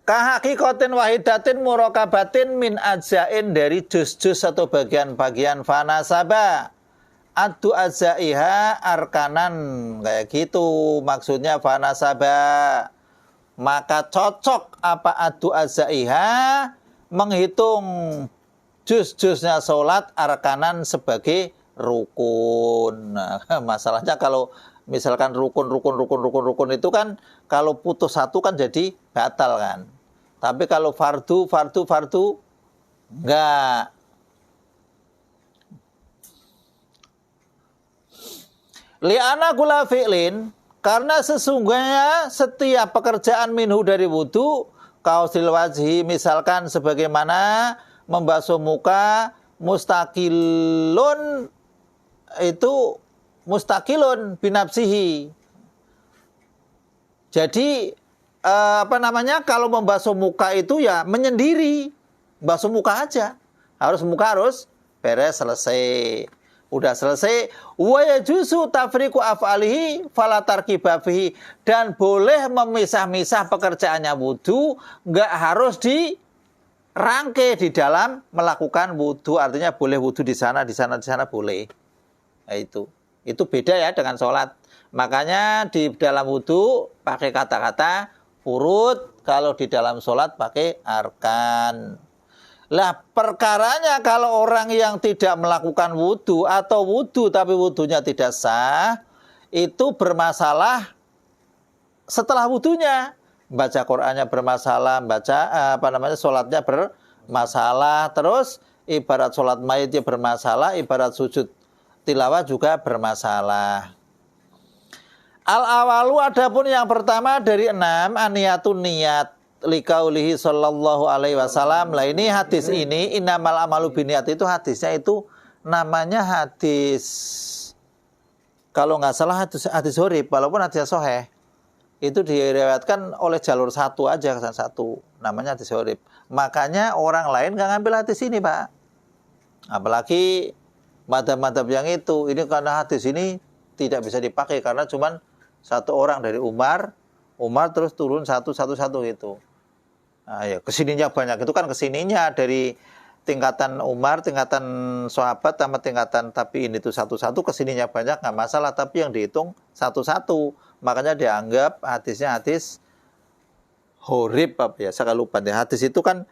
Speaker 1: Kahakikotin wahidatin murakabatin min ajzain dari juz-juz atau bagian-bagian fanasaba adu ajzaiha arkanan kayak gitu maksudnya fanasaba, maka cocok apa adu ajzaiha menghitung juz-juznya sholat arkanan sebagai rukun. Nah, masalahnya kalau misalkan rukun itu kan kalau putus satu kan jadi batal kan. Tapi kalau fardu enggak. Li'ana kula fi'lin, karena sesungguhnya setiap pekerjaan minhu dari wudu, kausil wajhi, misalkan sebagaimana membasuh muka, mustaqilun, itu mustaqilun binafsihi. Jadi kalau membasuh muka itu ya menyendiri, basuh muka aja, muka harus beres, selesai. Udah selesai, wa yajuzu tafriqu af'alihi fala tarkiba fihi, dan boleh memisah-misah pekerjaannya wudu, enggak harus dirangkai di dalam melakukan wudu, artinya boleh wudu di sana boleh. Nah, itu beda ya dengan sholat. Makanya di dalam wudu pakai kata-kata furud, kalau di dalam sholat pakai arkan. Lah perkaranya kalau orang yang tidak melakukan wudu atau wudu tapi wudunya tidak sah, itu bermasalah setelah wudunya. Baca Qur'annya bermasalah, sholatnya bermasalah, terus ibarat sholat mayitnya bermasalah, ibarat sujud tilawah juga bermasalah. Al-awalu, adapun yang pertama dari 6, aniyatun niat. Liqaulihi sallallahu alaihi wasallam. Lah ini hadis ini, innamal amalu binniyat, itu hadisnya itu namanya hadis, kalau nggak salah hadis Hurib, walaupun hadisnya sahih. Itu diriwayatkan oleh jalur satu aja, namanya hadis Hurib. Makanya orang lain nggak ngambil hadis ini, Pak. Apalagi madhab-madhab yang itu. Ini karena hadis ini tidak bisa dipakai karena cuman satu orang dari Umar terus turun satu gitu. Nah, ya kesininya banyak, itu kan kesininya dari tingkatan Umar, tingkatan sahabat sama tingkatan tabi'in itu satu-satu, kesininya banyak nggak masalah, tapi yang dihitung satu-satu. Makanya dianggap hadisnya hadis Hurib, saya lupa deh. Hadis itu kan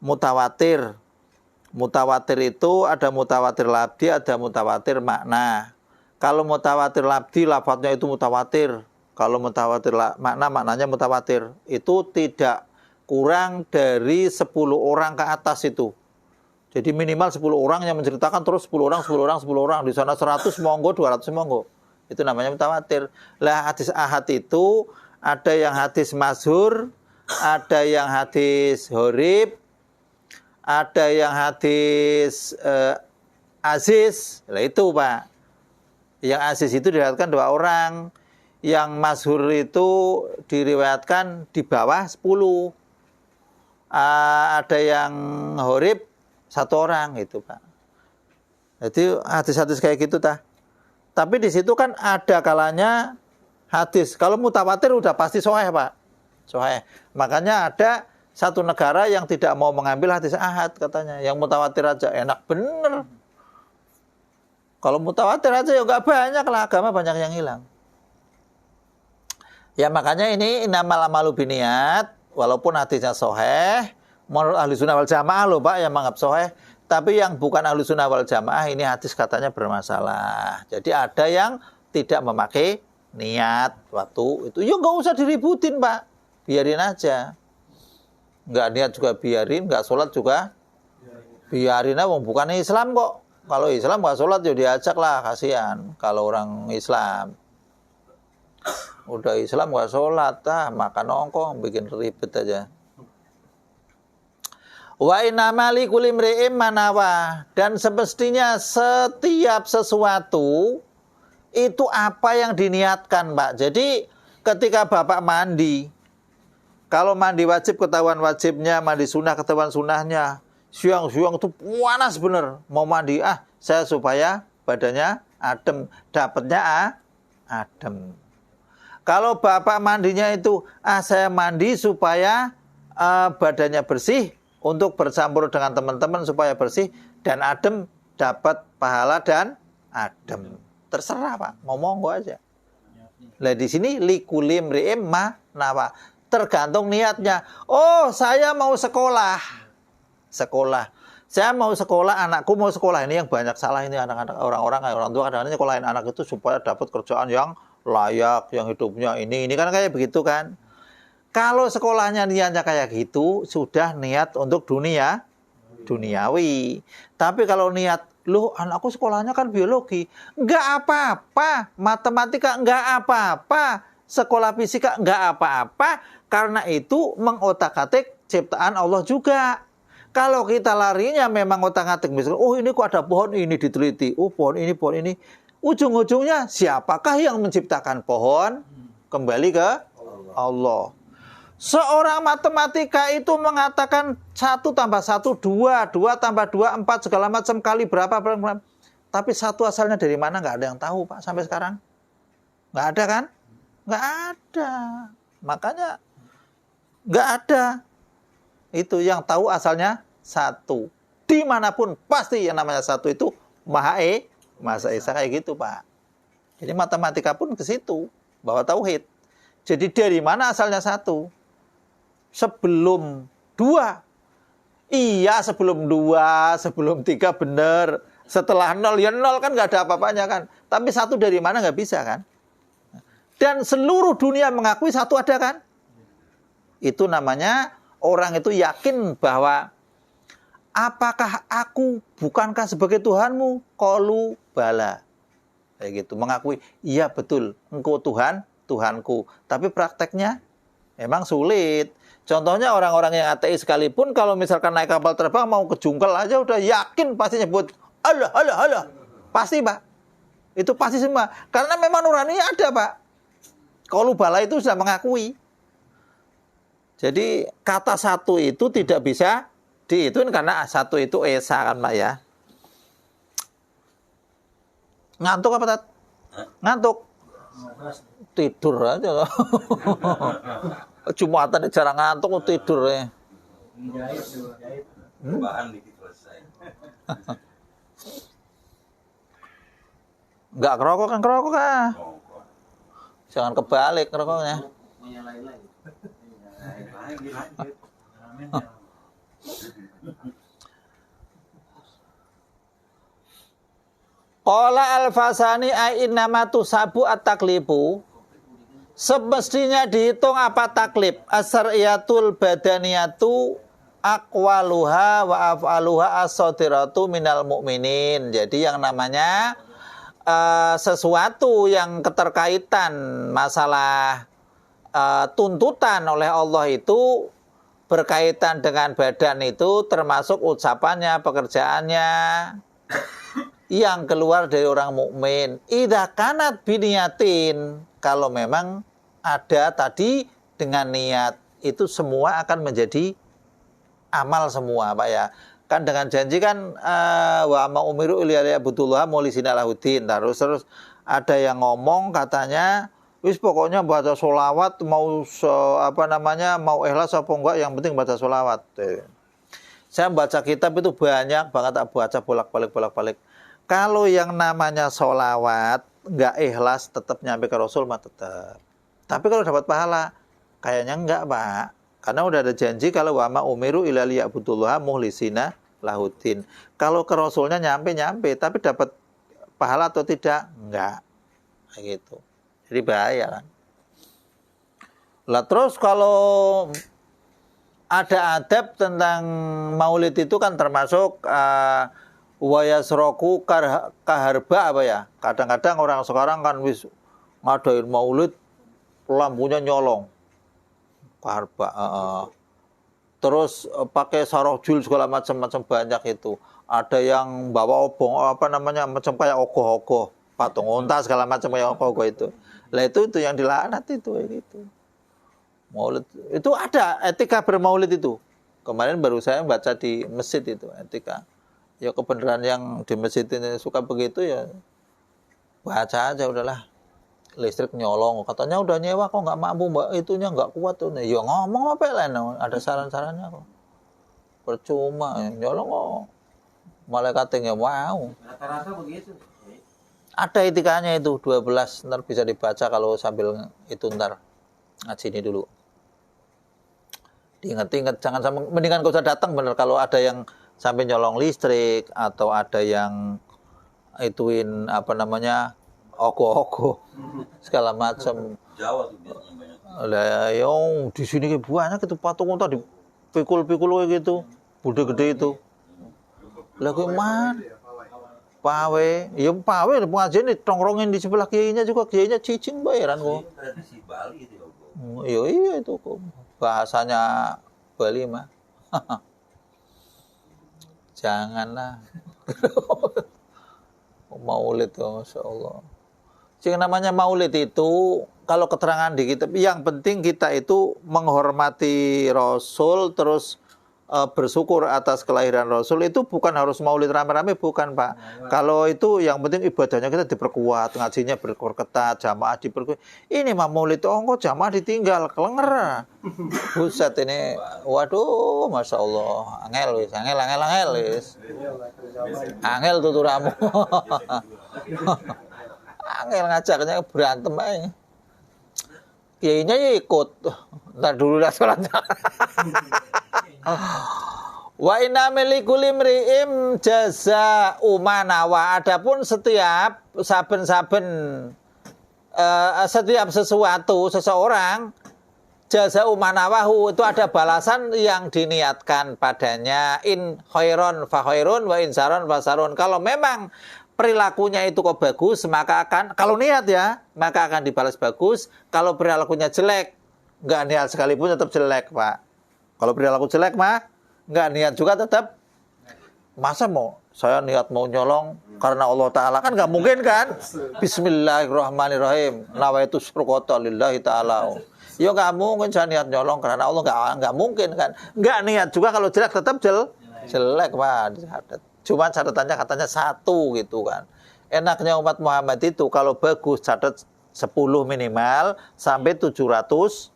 Speaker 1: mutawatir. Mutawatir itu ada mutawatir labdi, ada mutawatir makna. Kalau mutawatir labdi, lafadznya itu mutawatir. Kalau mutawatir maknanya mutawatir. Itu tidak kurang dari 10 orang ke atas itu. Jadi minimal 10 orang yang menceritakan, terus 10 orang. Di sana 100 monggo, 200 monggo. Itu namanya mutawatir. Lah hadis ahad itu ada yang hadis masyhur, ada yang hadis Hurib, ada yang hadis aziz. Lah itu, Pak. Yang aziz itu diriwayatkan 2 orang. Yang masyhur itu diriwayatkan di bawah 10. Ada yang Hurib 1 orang gitu, Pak. Jadi hadis-hadis kayak gitu Tapi di situ kan ada kalanya hadis. Kalau mutawatir udah pasti sahih, Pak. Sahih. Makanya ada satu negara yang tidak mau mengambil hadis ahad katanya. Yang mutawatir aja enak bener. Kalau mutawatir aja ya enggak banyak lah, agama banyak yang hilang. Ya makanya ini innamal amalu binniyat, walaupun hadisnya sahih, menurut ahli sunnah wal jamaah loh, Pak, yang menganggap sahih. Tapi yang bukan ahli sunnah wal jamaah ini hadis katanya bermasalah. Jadi ada yang tidak memakai niat waktu itu. Ya nggak usah diributin, Pak. Biarin aja. Nggak niat juga biarin, nggak sholat juga biarin aja. Bukan Islam kok. Kalau Islam nggak sholat ya diajak lah, kasihan. Kalau orang Islam. Udah Islam nggak sholat, makan nongkrong, bikin ribet aja. Wa innama likulli imri'in manawa, dan semestinya setiap sesuatu itu apa yang diniatkan, Pak. Jadi ketika Bapak mandi, kalau mandi wajib ketahuan wajibnya, mandi sunnah ketahuan sunnahnya. Siang-siang itu panas bener, mau mandi, saya supaya badannya adem, dapatnya adem. Kalau Bapak mandinya itu, saya mandi supaya badannya bersih, untuk bercampur dengan teman-teman supaya bersih dan adem, dapat pahala dan adem. Terserah, Pak, ngomong aja. Lah di sini likulli imri'in ma nawa, tergantung niatnya. Oh, saya mau sekolah. Saya mau sekolah, anakku mau sekolah, ini yang banyak salah ini anak-anak orang-orang tua kadang-kadang nyekolahin anak itu supaya dapat kerjaan yang layak, yang hidupnya ini kan kayak begitu kan. Kalau sekolahnya niatnya kayak gitu, sudah niat untuk duniawi. Tapi kalau niat, loh anakku sekolahnya kan biologi, nggak apa-apa, matematika nggak apa-apa, sekolah fisika nggak apa-apa, karena itu mengotak-atik ciptaan Allah juga. Kalau kita larinya memang otak-atik, misalnya, oh ini kok ada pohon ini diteliti, oh pohon ini, ujung-ujungnya siapakah yang menciptakan pohon? Kembali ke Allah. Seorang matematika itu mengatakan 1 tambah 1, 2, 2 tambah 2, 4, segala macam kali berapa. Tapi 1 asalnya dari mana nggak ada yang tahu Pak sampai sekarang. Nggak ada kan? Nggak ada. Makanya nggak ada. Itu yang tahu asalnya 1. Dimanapun pasti yang namanya 1 itu Maha Esa kayak gitu Pak. Jadi matematika pun ke situ, bahwa tauhid. Jadi dari mana asalnya 1? Sebelum 2. Iya sebelum 2, sebelum 3 benar. Setelah 0 ya 0 kan nggak ada apa-apanya kan. Tapi 1 dari mana nggak bisa kan. Dan seluruh dunia mengakui 1 ada kan. Itu namanya orang itu yakin bahwa apakah aku bukankah sebagai Tuhanmu? Qalu bala. Kayak gitu, mengakui, iya betul, engkau Tuhan, Tuhanku. Tapi prakteknya memang sulit. Contohnya orang-orang yang ateis sekalipun kalau misalkan naik kapal terbang mau ke jungkel aja udah yakin pasti nyebut Allah. Pasti Pak. Itu pasti semua. Karena memang nuraninya ada Pak. Qalu bala itu sudah mengakui. Jadi kata 1 itu tidak bisa dihitungin karena 1 itu esa kan Pak ya. Ngantuk apa Tat? Ngantuk. Tidur aja. Jumatan jarang ngantuk tidur ya.
Speaker 2: Bahan dikit selesai.
Speaker 1: Enggak kerokok ah. Jangan kebalik ngerokoknya. Qala al-Fasani ainnama tusabu at-taklifu. Semestinya dihitung apa taklif? Asariyatul badaniyatu aqwaluha wa af'aluha as-sadiratu minal mu'minin. Jadi yang namanya sesuatu yang keterkaitan masalah tuntutan oleh Allah itu berkaitan dengan badan itu termasuk ucapannya, pekerjaannya yang keluar dari orang mukmin. Idza kanat biniyatin, kalau memang ada tadi dengan niat, itu semua akan menjadi amal semua Pak ya. Kan dengan janji kan wa ma umiru ilaiya butullah mulisina lahuddin. Terus ada yang ngomong katanya wis pokoknya baca sholawat mau mau ikhlas apa enggak yang penting baca sholawat. Saya baca kitab itu banyak banget baca bolak-balik. Kalau yang namanya sholawat enggak ikhlas tetap nyampe ke Rasul mah tetap. Tapi kalau dapat pahala kayaknya enggak Pak. Karena udah ada janji kalau wa ma umiru illa liya'budullaha mukhlisina lahuddin. Kalau ke Rasulnya nyampe, tapi dapat pahala atau tidak? Enggak. Kayak gitu. Jadi bahaya kan. Lah terus kalau ada adab tentang maulid itu kan termasuk wa yasroku kaharba apa ya? Kadang-kadang orang sekarang kan wis ngadain maulid lampunya nyolong. Kaharba. Terus pakai sarojul segala macam banyak itu. Ada yang bawa obong macam kayak ogoh-ogoh, patung unta segala macam kayak ogoh-ogoh itu. Lah itu yang dilaknat itu gitu. Maulid itu ada etika bermaulid itu. Kemarin baru saya baca di masjid itu etika. Ya kebenaran yang di masjid ini suka begitu ya baca aja udahlah. Listrik nyolong, katanya udah nyewa kok nggak mampu mbak, itunya nggak kuat tuh. Ya ngomong apa lain, ada saran-sarannya kok. Percuma nyolong kok. Malaikatnya mau.
Speaker 2: Rata-rata begitu.
Speaker 1: Ada etikanya itu 12, ntar bisa dibaca kalau sambil itu ntar ngaji ini dulu. Diingat-ingat jangan sampai mendingan kau usah datang bener kalau ada yang sampai nyolong listrik, atau ada yang ituin apa namanya ogo-ogo segala macam.
Speaker 2: Jawa tuh biasanya banyak.
Speaker 1: Lah yang di sini kayak banyak itu patung tadi pikul-pikul kayak gitu, bude gede itu. Lah kok man? Pawe, ya pawe pengajian ditongkrongin di sebelah kiainya juga, kiainya cicing bayaran kok.
Speaker 2: Tradisi Bali itu ya, Bu.
Speaker 1: Iya itu kok. Bahasanya Bali mah. Janganlah. Maulid tuh, Masya Allah. Yang namanya maulid itu, kalau keterangan di kitab, yang penting kita itu menghormati Rasul, terus bersyukur atas kelahiran Rasul, itu bukan harus maulid rame-rame, bukan Pak. Kalau itu yang penting ibadahnya kita diperkuat, ngajinya berketat, jamaah diperkuat. Ini mah maulid, kok jamaah ditinggal, kelenger. Buset ini, waduh, Masya Allah. Angel wis. Angel tuturamu. Angel ngajaknya berantem aja. Kiainya ya ikut. Ntar dulu dah sholat. Wa inna milikul imri'im jaza umanawa. Adapun setiap saben-saben setiap sesuatu seseorang jaza umanawahu itu ada balasan yang diniatkan padanya. In khairon fa khairun wa in saron fa sarun. Kalau memang perilakunya itu kok bagus, maka akan, kalau niat ya, maka akan dibalas bagus. Kalau perilakunya jelek, nggak niat sekalipun tetap jelek, Pak. Kalau perilaku jelek mah, nggak niat juga tetap. Masa saya niat mau nyolong karena Allah Ta'ala, kan nggak mungkin kan? Bismillahirrahmanirrahim. Nawaitu syurqata lillahi ta'ala. Ya nggak mungkin saya niat nyolong karena Allah, nggak mungkin kan? Nggak niat juga kalau jelek tetap jelek, Pak. Cuma catatannya katanya 1 gitu kan. Enaknya umat Muhammad itu kalau bagus catat 10 minimal sampai 700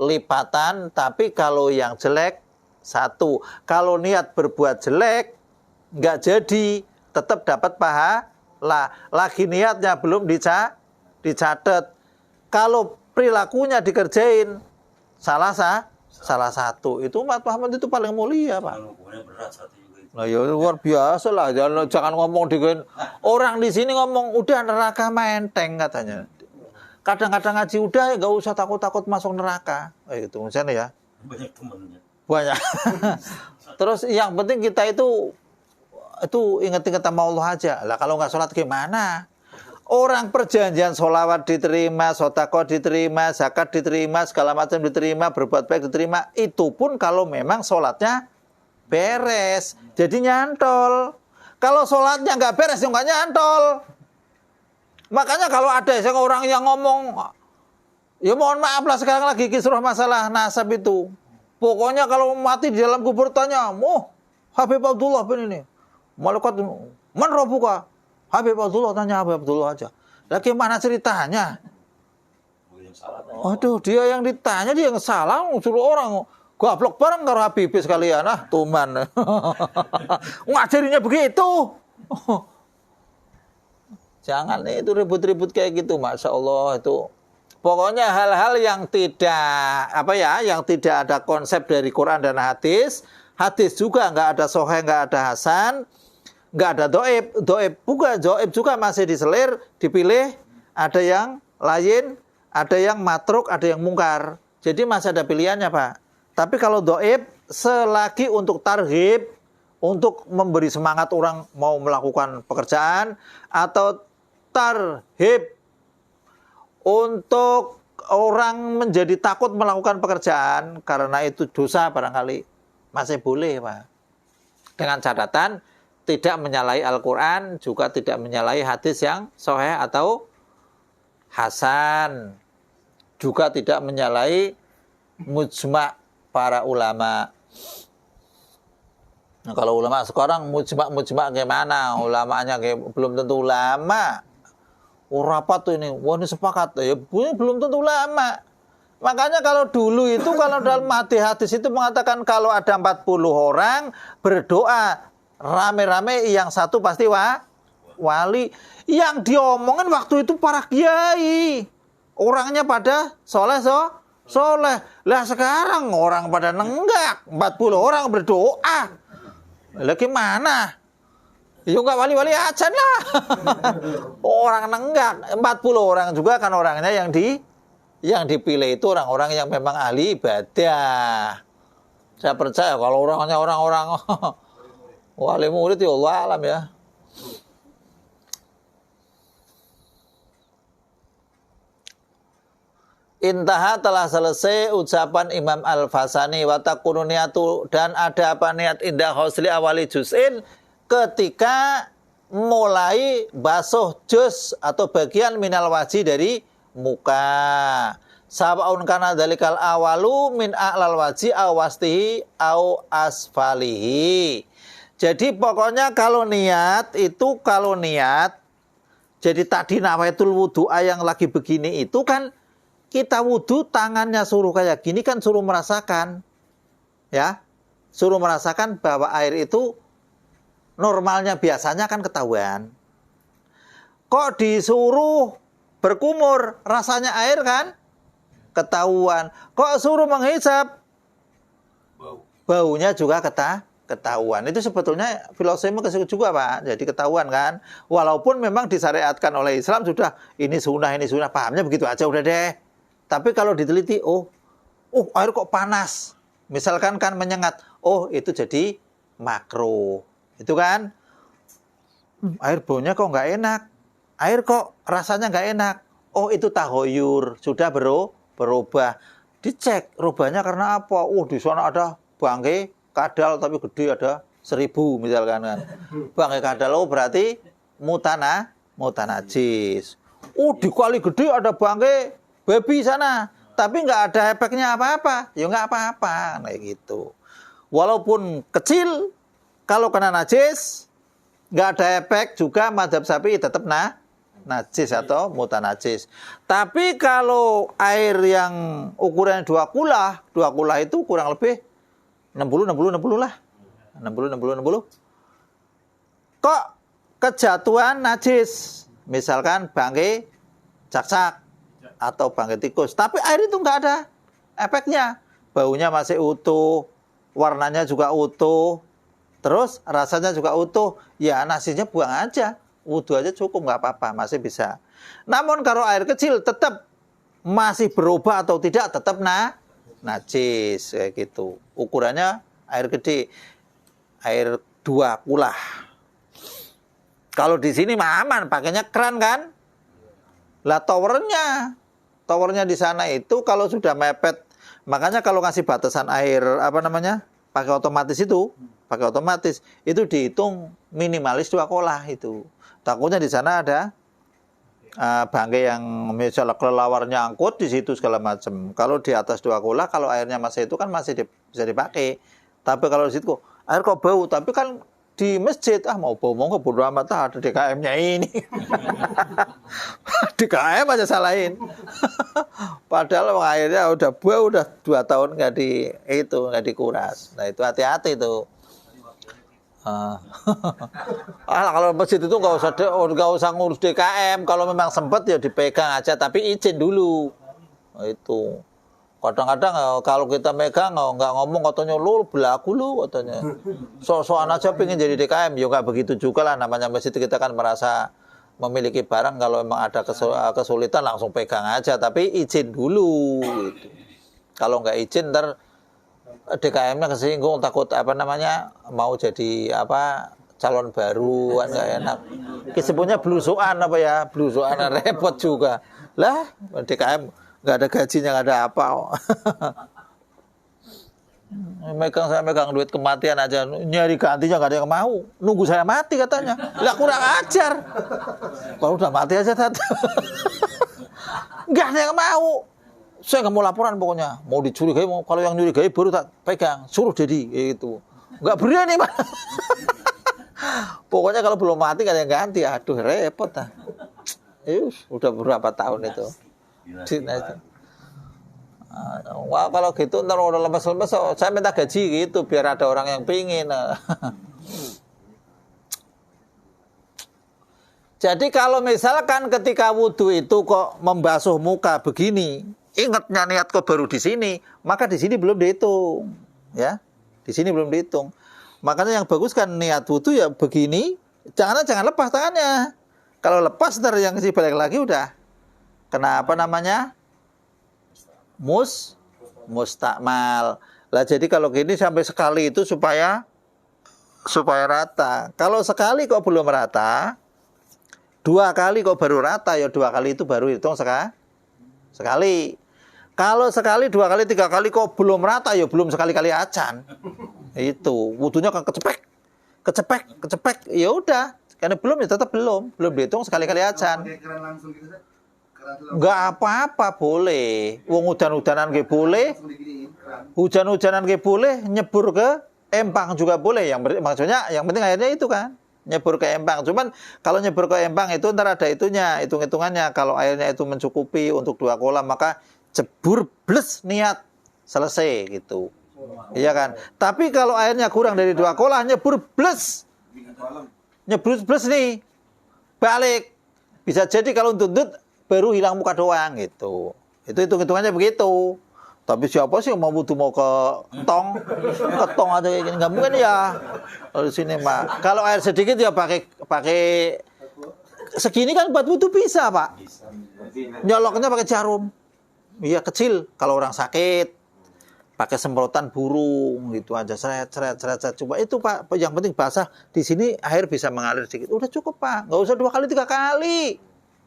Speaker 1: lipatan. Tapi kalau yang jelek 1. Kalau niat berbuat jelek nggak jadi, tetap dapat pahala. Lagi niatnya belum dicatat. Kalau perilakunya dikerjain salah satu, itu umat Muhammad itu paling mulia, Pak.
Speaker 2: Hukumnya berat satu juga itu.
Speaker 1: Nah ya luar biasa lah, jangan ngomong orang di sini ngomong udah neraka menteng katanya. Kadang-kadang ngaji udah nggak usah takut-takut masuk neraka. Itu misalnya ya.
Speaker 2: Banyak temennya.
Speaker 1: Banyak. Terus yang penting kita itu ingat-ingat sama Allah aja. Lah kalau nggak sholat gimana? Orang perjanjian sholawat diterima, sodako diterima, zakat diterima, segala macam diterima, berbuat baik diterima. Itu pun kalau memang sholatnya beres. Jadi nyantol. Kalau sholatnya nggak beres, ya nggak nyantol. Makanya kalau ada orang yang ngomong, ya mohon maaf lah sekarang lagi kisruh masalah nasab itu. Pokoknya kalau mati di dalam kubur tanya, Habib Abdullah bin ini. Malaikat, man rabbuka? Habib Abdullah, tanya Habib Abdullah aja. Lagi mana ceritanya? Aduh, dia yang ditanya, dia yang salah, suruh orang goblok bareng karo Habib sekalian, tuman. Ngajarinya begitu. Jangan itu ribut-ribut kayak gitu, Masya Allah itu. Pokoknya hal-hal yang yang tidak ada konsep dari Quran dan hadis. Hadis juga nggak ada soheh, nggak ada hasan, nggak ada doib juga masih diselir, dipilih. Ada yang lain, ada yang matruk, ada yang mungkar. Jadi masih ada pilihannya, Pak. Tapi kalau doib, selagi untuk tarhib, untuk memberi semangat orang mau melakukan pekerjaan, atau tarhib untuk orang menjadi takut melakukan pekerjaan karena itu dosa barangkali, masih boleh, Pak. Dengan catatan tidak menyalahi Al-Quran, juga tidak menyalahi hadis yang sahih atau hasan, juga tidak menyalahi mujma' para ulama. Nah, kalau ulama sekarang mujma' gimana? Ulamanya belum tentu ulama. Rapat tuh ini, ini sepakat. Ya belum tentu ulama. Makanya kalau dulu itu, kalau dalam hadis itu mengatakan kalau ada 40 orang berdoa rame-rame, yang satu pasti wali. Yang diomongin waktu itu para kiai. Orangnya pada soleh. Lah sekarang orang pada nenggak. 40 orang berdoa. Lah gimana? Ya enggak wali-wali ajan lah. Orang nenggak, 40 orang juga kan orangnya yang dipilih itu orang-orang yang memang ahli ibadah. Saya percaya kalau orangnya orang-orang wali murid ya Allah alam ya. Intaha telah selesai ucapan Imam Al-Fasani wa takunu niatu, dan ada apa niat indah husli awali juz'in ketika mulai basuh juz atau bagian minal wajhi dari muka. Sabaun kana dalikal awalu min a'lal wajhi aw wastihi aw asfalihi. Jadi pokoknya kalau niat, jadi tadi nawaitul wudu'a yang lagi begini itu kan kita wudhu tangannya suruh kayak gini kan suruh merasakan. Ya. Suruh merasakan bahwa air itu normalnya biasanya kan ketahuan. Kok disuruh berkumur, rasanya air kan ketahuan. Kok suruh menghisap, baunya juga ketahuan. Itu sebetulnya filosofi ke situ juga Pak. Jadi ketahuan kan. Walaupun memang disyariatkan oleh Islam sudah ini sunnah, pahamnya begitu aja udah deh. Tapi kalau diteliti, air kok panas. Misalkan kan menyengat, itu jadi makruh. Itu kan, air baunya kok nggak enak. Air kok rasanya nggak enak. Itu tahoyur, sudah berubah. Dicek rubahnya karena apa? Di sana ada bangkai kadal tapi gede, ada 1000 misalkan kan. Bangkai kadal, berarti mutanajis. Di kali gede ada bangkai babi sana, tapi nggak ada efeknya apa-apa, ya nggak apa-apa, kayak gitu. Walaupun kecil, kalau kena najis, nggak ada efek juga madzhab Syafi'i tetap najis atau mutanajis. Tapi kalau air yang ukurannya 2 kula itu kurang lebih 60 lah, 60. Kok kejatuhan najis, misalkan bangkai cak-cak atau bangkai tikus, tapi air itu nggak ada efeknya, baunya masih utuh, warnanya juga utuh, terus rasanya juga utuh, ya nasinya buang aja, wudhu aja cukup, nggak apa-apa, masih bisa. Namun kalau air kecil tetap masih berubah atau tidak, tetap najis kayak gitu. Ukurannya air gede, air 2 kula. Kalau di sini mah aman, pakainya keran kan. Lah towernya di sana itu kalau sudah mepet, makanya kalau ngasih batasan air pakai otomatis itu dihitung minimalis 2 kolah itu. Takutnya di sana ada bangkai yang misalnya kelelawarnya angkut di situ segala macam. Kalau di atas 2 kolah, kalau airnya masih itu kan masih bisa dipakai. Tapi kalau di situ air kok bau, tapi kan di masjid, mau bau mau bodo amat, ada DKM-nya ini. DKM aja salahin. Padahal airnya udah bau, udah 2 tahun nggak dikuras. Nah itu hati-hati itu. Kalau masjid itu nggak usah ngurus DKM. Kalau memang sempat ya dipegang aja, tapi izin dulu. Itu. Kadang-kadang kalau kita megang nggak ngomong, katanya lu belagu lu, katanya so-soan aja pengen jadi DKM. Ya nggak begitu juga lah, namanya masjid kita kan merasa memiliki barang, kalau memang ada kesulitan langsung pegang aja, tapi izin dulu gitu. Kalau nggak izin ntar DKM-nya kesinggung, takut mau jadi calon baru kan nggak enak. Sebutnya belusuan belusuan repot juga lah. DKM nggak ada gajinya, nggak ada apa. Saya megang duit kematian aja, nyari gantinya nggak ada yang mau, nunggu saya mati katanya. Lah kurang ajar, kalau udah mati aja nggak ada yang mau. Saya nggak mau laporan, pokoknya mau dicurigai, kalau yang nyurigai baru tak pegang, suruh jadi gitu. Nggak berani Pak. Pokoknya kalau belum mati nggak ada yang ganti. Aduh repot ah. Udah berapa tahun itu. Wah, kalau gitu ntar udah lemes-lemes saya minta gaji gitu biar ada orang yang pingin. Jadi kalau misalkan ketika wudhu itu kok membasuh muka begini, ingatnya niat kok baru di sini, maka di sini belum dihitung, ya. Di sini belum dihitung. Makanya yang bagus kan niat wudhu ya begini, jangan lepas tangannya. Kalau lepas ntar yang si balik lagi udah kena apa namanya? Mustakmal. Lah jadi kalau gini sampai sekali itu supaya rata. Kalau sekali kok belum rata, 2 kali kok baru rata, ya 2 kali itu baru hitung sekali. Kalau sekali, 2 kali, 3 kali kok belum rata, ya belum sekali-kali acan. Itu wudhunya kan kecepek, ya udah. Karena belum ya tetap belum dihitung sekali-kali acan. Enggak apa-apa, boleh. Wong udan-udanan ge boleh. Hujan-hujanan ge boleh, nyebur ke empang juga boleh. Maksudnya yang penting airnya itu kan. Nyebur ke empang. Cuman kalau nyebur ke empang itu ntar ada itunya, hitung-hitungannya. Kalau airnya itu mencukupi untuk 2 kolam, maka jebur bles niat selesai gitu. Iya kan? Tapi kalau airnya kurang dari 2 kolam, nyebur bles nih. Balik. Bisa jadi kalau tuntut baru hilang muka doang gitu. Itu hitung-hitungannya begitu. Tapi siapa sih yang mau wudhu mau ke tong aja kayak gini, nggak mungkin ya. Kalau di sini mah, kalau air sedikit ya pakai segini kan buat wudhu bisa Pak. Nyoloknya pakai jarum, iya kecil. Kalau orang sakit pakai semprotan burung gitu aja, seret. Coba itu Pak, yang penting basah. Di sini air bisa mengalir sedikit, udah cukup Pak. Nggak usah 2 kali 3 kali.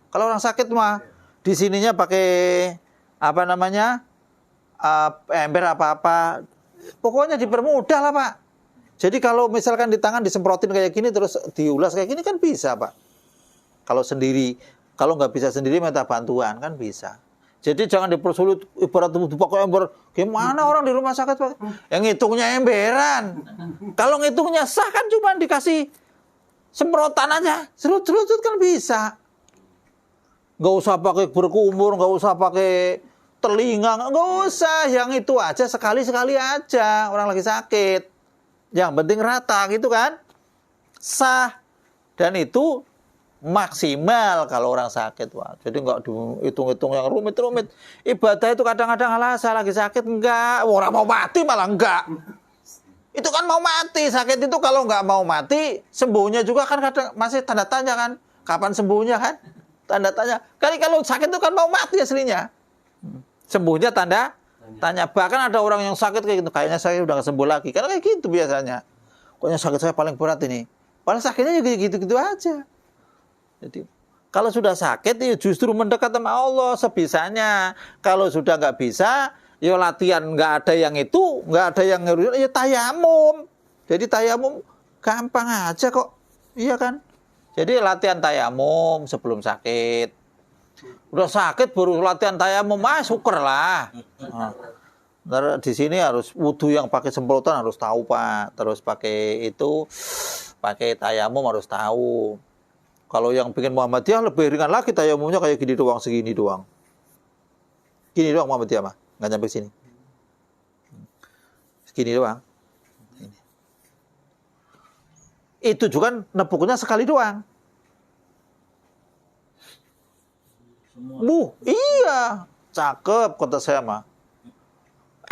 Speaker 1: Kalau orang sakit mah di sininya pakai apa namanya? Ember apa-apa. Pokoknya dipermudah lah, Pak. Jadi kalau misalkan di tangan disemprotin kayak gini terus diulas kayak gini kan bisa, Pak. Kalau sendiri, kalau nggak bisa sendiri minta bantuan kan bisa. Jadi jangan dipersulit ibarat pakai ember. Gimana orang di rumah sakit, Pak? Yang ngitungnya emberan. Kalau ngitungnya sah kan cuma dikasih semprotan aja. Serut-serut kan bisa. Nggak usah pakai berkumur, nggak usah pakai telinga, nggak usah. Yang itu aja sekali-sekali aja. Orang lagi sakit. Yang penting rata gitu kan. Sah. Dan itu maksimal kalau orang sakit. Wah, jadi nggak dihitung-hitung yang rumit-rumit. Ibadah itu kadang-kadang alasan lagi sakit. Enggak. Orang mau mati malah enggak. Itu kan mau mati. Sakit itu kalau nggak mau mati, sembuhnya juga kan kadang masih tanda tanya kan. Kapan sembuhnya kan? Tanda tanya. Kalau sakit itu kan mau mati aslinya. Sembuhnya tanda tanya. Bahkan ada orang yang sakit kayak gitu. Kayaknya saya udah nggak sembuh lagi. Karena kayak gitu biasanya. Pokoknya sakit saya paling berat ini. Padahal sakitnya juga gitu-gitu aja. Jadi kalau sudah sakit ya justru mendekat sama Allah sebisanya. Kalau sudah nggak bisa, ya latihan nggak ada yang itu, nggak ada yang ya tayamum. Jadi tayamum gampang aja kok. Iya kan? Jadi latihan tayamum sebelum sakit. Udah sakit baru latihan tayamum, syukur lah. Nah, di sini harus wudhu yang pakai semprotan harus tahu Pak. Terus pakai tayamum harus tahu. Kalau yang bikin Muhammadiyah lebih ringan lagi tayamumnya kayak gini doang, segini doang. Gini doang Muhammadiyah mah, nggak nyampe sini. Segini doang. Itu juga nepuknya sekali doang. Iya, cakep kata saya mah.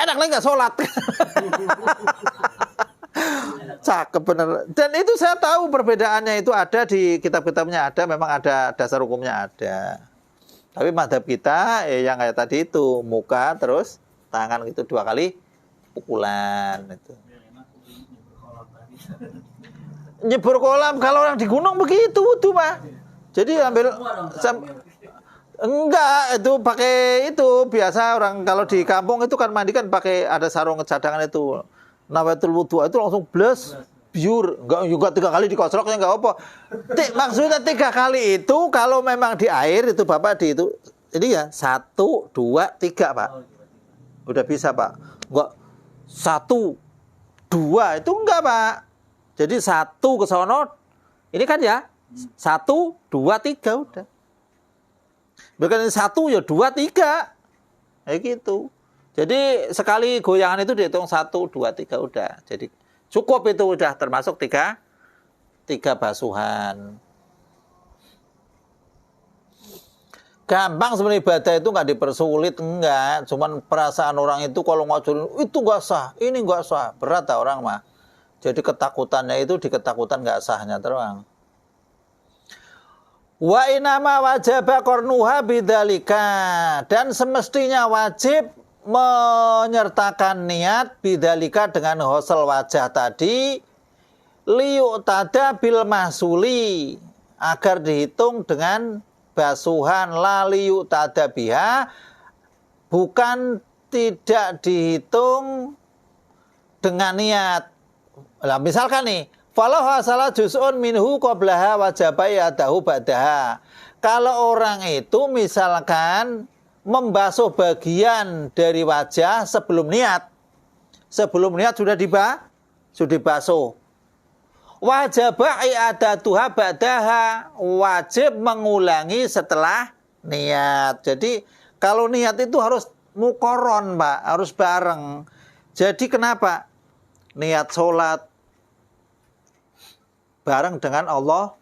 Speaker 1: Enak lagi nggak sholat. Cakep bener. Dan itu saya tahu perbedaannya itu ada di kitab-kitabnya ada, memang ada dasar hukumnya ada. Tapi madhab kita yang kayak tadi itu muka terus tangan gitu 2 kali pukulan itu. Nyebur kolam kalau orang di gunung begitu wudhu Pak. Jadi ambil enggak itu pakai itu biasa orang kalau di kampung itu kan mandi kan pakai ada sarung cadangan itu. Nawatul wudhu itu langsung bles biur, enggak juga 3 kali dikocroknya enggak apa. Maksudnya 3 kali itu kalau memang di air itu Bapak di itu ini ya 1 2 3 Pak. Udah bisa Pak. Enggak 1 2 itu enggak Pak. Jadi 1 ke sono ini kan ya 1 2 3 udah. Bukan 1 ya 2 3. Kayak gitu. Jadi sekali goyangan itu dihitung 1 2 3 udah. Jadi cukup itu udah termasuk 3 basuhan. Gampang sebenarnya ibadah itu nggak dipersulit, enggak. Cuman perasaan orang itu kalau ngajulin itu nggak sah, ini nggak sah. Berat orang mah. Jadi ketakutannya itu di ketakutan nggak sahnya terang. Wa inama wajaba qarnuha bidzalika, dan semestinya wajib menyertakan niat bidzalika dengan hosel wajah tadi, liyu'tada bil mahsuli, agar dihitung dengan basuhan, la liyu'tada biha, bukan tidak dihitung dengan niat. Nah, misalkan nih, falau hasala juz'un minhu qablaha wajaba yadahu ba'daha. Kalau orang itu misalkan membasuh bagian dari wajah sebelum niat. Sebelum niat sudah dibasuh. Wajaba i'adatuha ba'daha. Wajib mengulangi setelah niat. Jadi kalau niat itu harus mukoron, Pak, harus bareng. Jadi kenapa? Niat sholat bareng dengan Allahu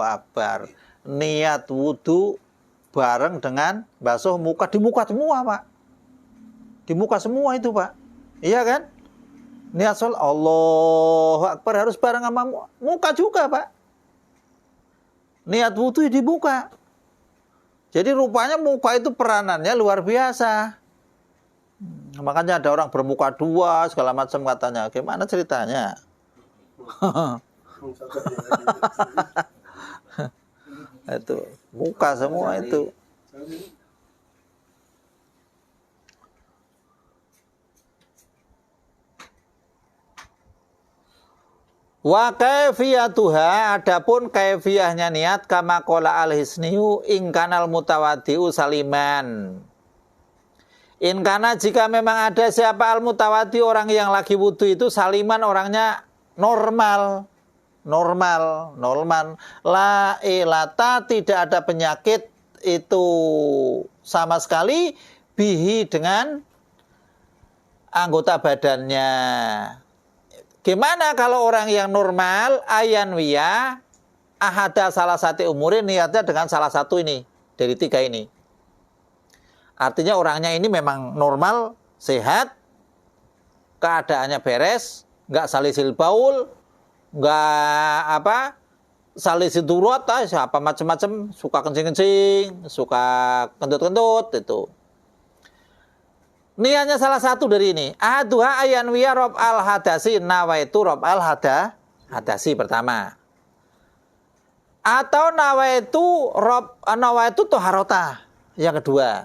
Speaker 1: Akbar. Niat wudhu bareng dengan basuh muka. Di muka semua, Pak. Di muka semua itu, Pak. Iya kan? Niat sholat Allahu Akbar harus bareng sama muka juga, Pak. Niat wudhu di muka. Jadi rupanya muka itu peranannya luar biasa. Makanya ada orang bermuka dua segala macam katanya. Gimana ceritanya? Itu muka semua itu. Wa kaifiyatuha, adapun kaifiyahnya niat kama qala al-Hisniyu in kanal mutawaddi'u saliman. In kana, jika memang ada siapa al-mutawaddi, orang yang lagi wudu itu saliman, orangnya normal. La ilata, tidak ada penyakit itu sama sekali bihi, dengan anggota badannya. Gimana kalau orang yang normal, ayanwiya ahada salah satu umurin, niatnya dengan salah satu ini dari tiga ini. Artinya orangnya ini memang normal, sehat, keadaannya beres, nggak salisil baul, nggak salisil durot, siapa macam-macam, suka kencing-kencing, suka kentut-kentut itu. Niatnya salah satu dari ini. Ahaduha ayanwiya rob al hadasi, nawaitu rob al hadasi pertama. Atau nawaitu toharota yang kedua.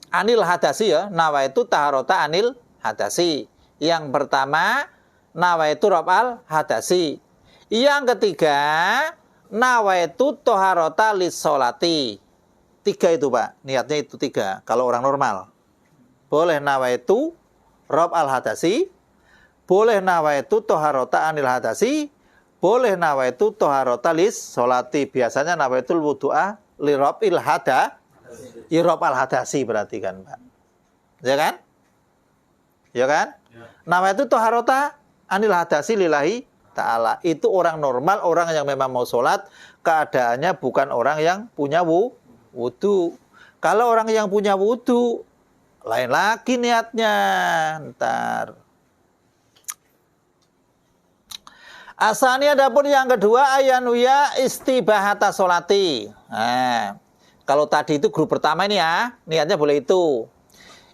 Speaker 1: Anil hadasi ya, nawaitu taharota anil hadasi. Yang pertama, nawaitu rob al hadasi. Yang ketiga, nawaitu toharota lis sholati. Tiga itu, Pak, niatnya itu tiga kalau orang normal. Boleh nawaitu rob al hadasi, boleh nawaitu toharota anil hadasi, boleh nawaitu toharota lis sholati. Biasanya nawaitul wudu'a li rob il hada, irob al-hadasi berarti kan, Pak. Ya kan? Ya kan? Ya. Nama itu toharota anil hadasi lillahi ta'ala. Itu orang normal, orang yang memang mau sholat, keadaannya bukan orang yang punya wudu. Kalau orang yang punya wudu, lain lagi niatnya. Ntar. Asani, adapun yang kedua, ayanwiya istibahata sholati. Nah, kalau tadi itu grup pertama ini ya, niatnya boleh itu.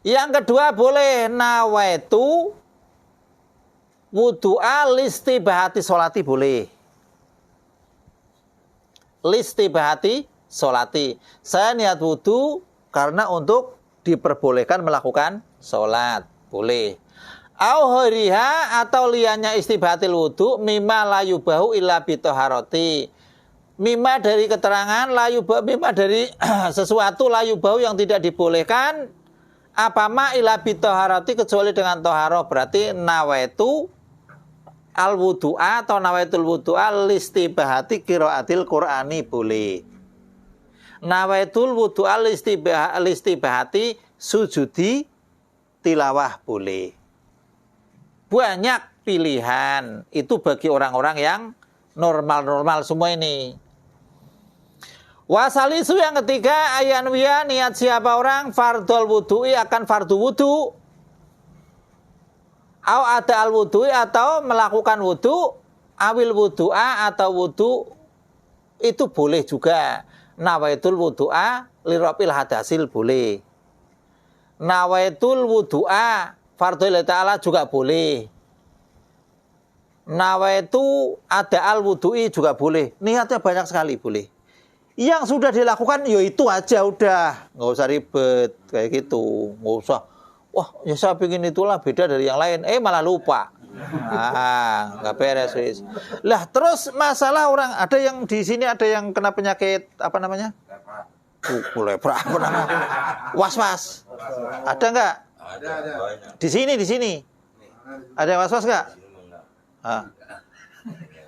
Speaker 1: Yang kedua boleh nawaitu wudu'a listibahati sholati, boleh. Listibahati sholati. Saya niat wudu karena untuk diperbolehkan melakukan sholat, boleh. Au hariha, atau liannya istibahatil wudu mimma la yubahu illa bitoharoti. Mimma dari keterangan, mimma dari sesuatu layu bau yang tidak dibolehkan, apama ila bitoharati, kecuali dengan toharoh. Berarti nawaitu al wudu'a atau nawaitul wudu'a listibahati qiraatil Qur'ani, boleh. Nawaitul wudu'a listibahati sujudi tilawah, boleh. Banyak pilihan itu bagi orang-orang yang normal-normal semua ini. Wasalisu, yang ketiga, ayanwiya, niat siapa orang fardol wudu'i akan fardu wudu Au ada al wudu'i atau melakukan wudu, awil wudu'a atau wudu itu boleh juga. Nawaitul wudu'a lirafil hadasil boleh. Nawaitul wudu'a fardhu lillahi ta'ala juga boleh. Nawaitu ada al wudu'i juga boleh. Niatnya banyak sekali boleh. Yang sudah dilakukan ya itu aja udah, nggak usah ribet kayak gitu, nggak usah. Wah, ya saya pingin itulah beda dari yang lain. Malah lupa. Nggak beres wis. Lah terus masalah orang ada yang di sini ada yang kena penyakit apa namanya? Lepra apa namanya? Was-was. Ada nggak?
Speaker 2: Ada banyak.
Speaker 1: Di sini. Ada yang was-was nggak?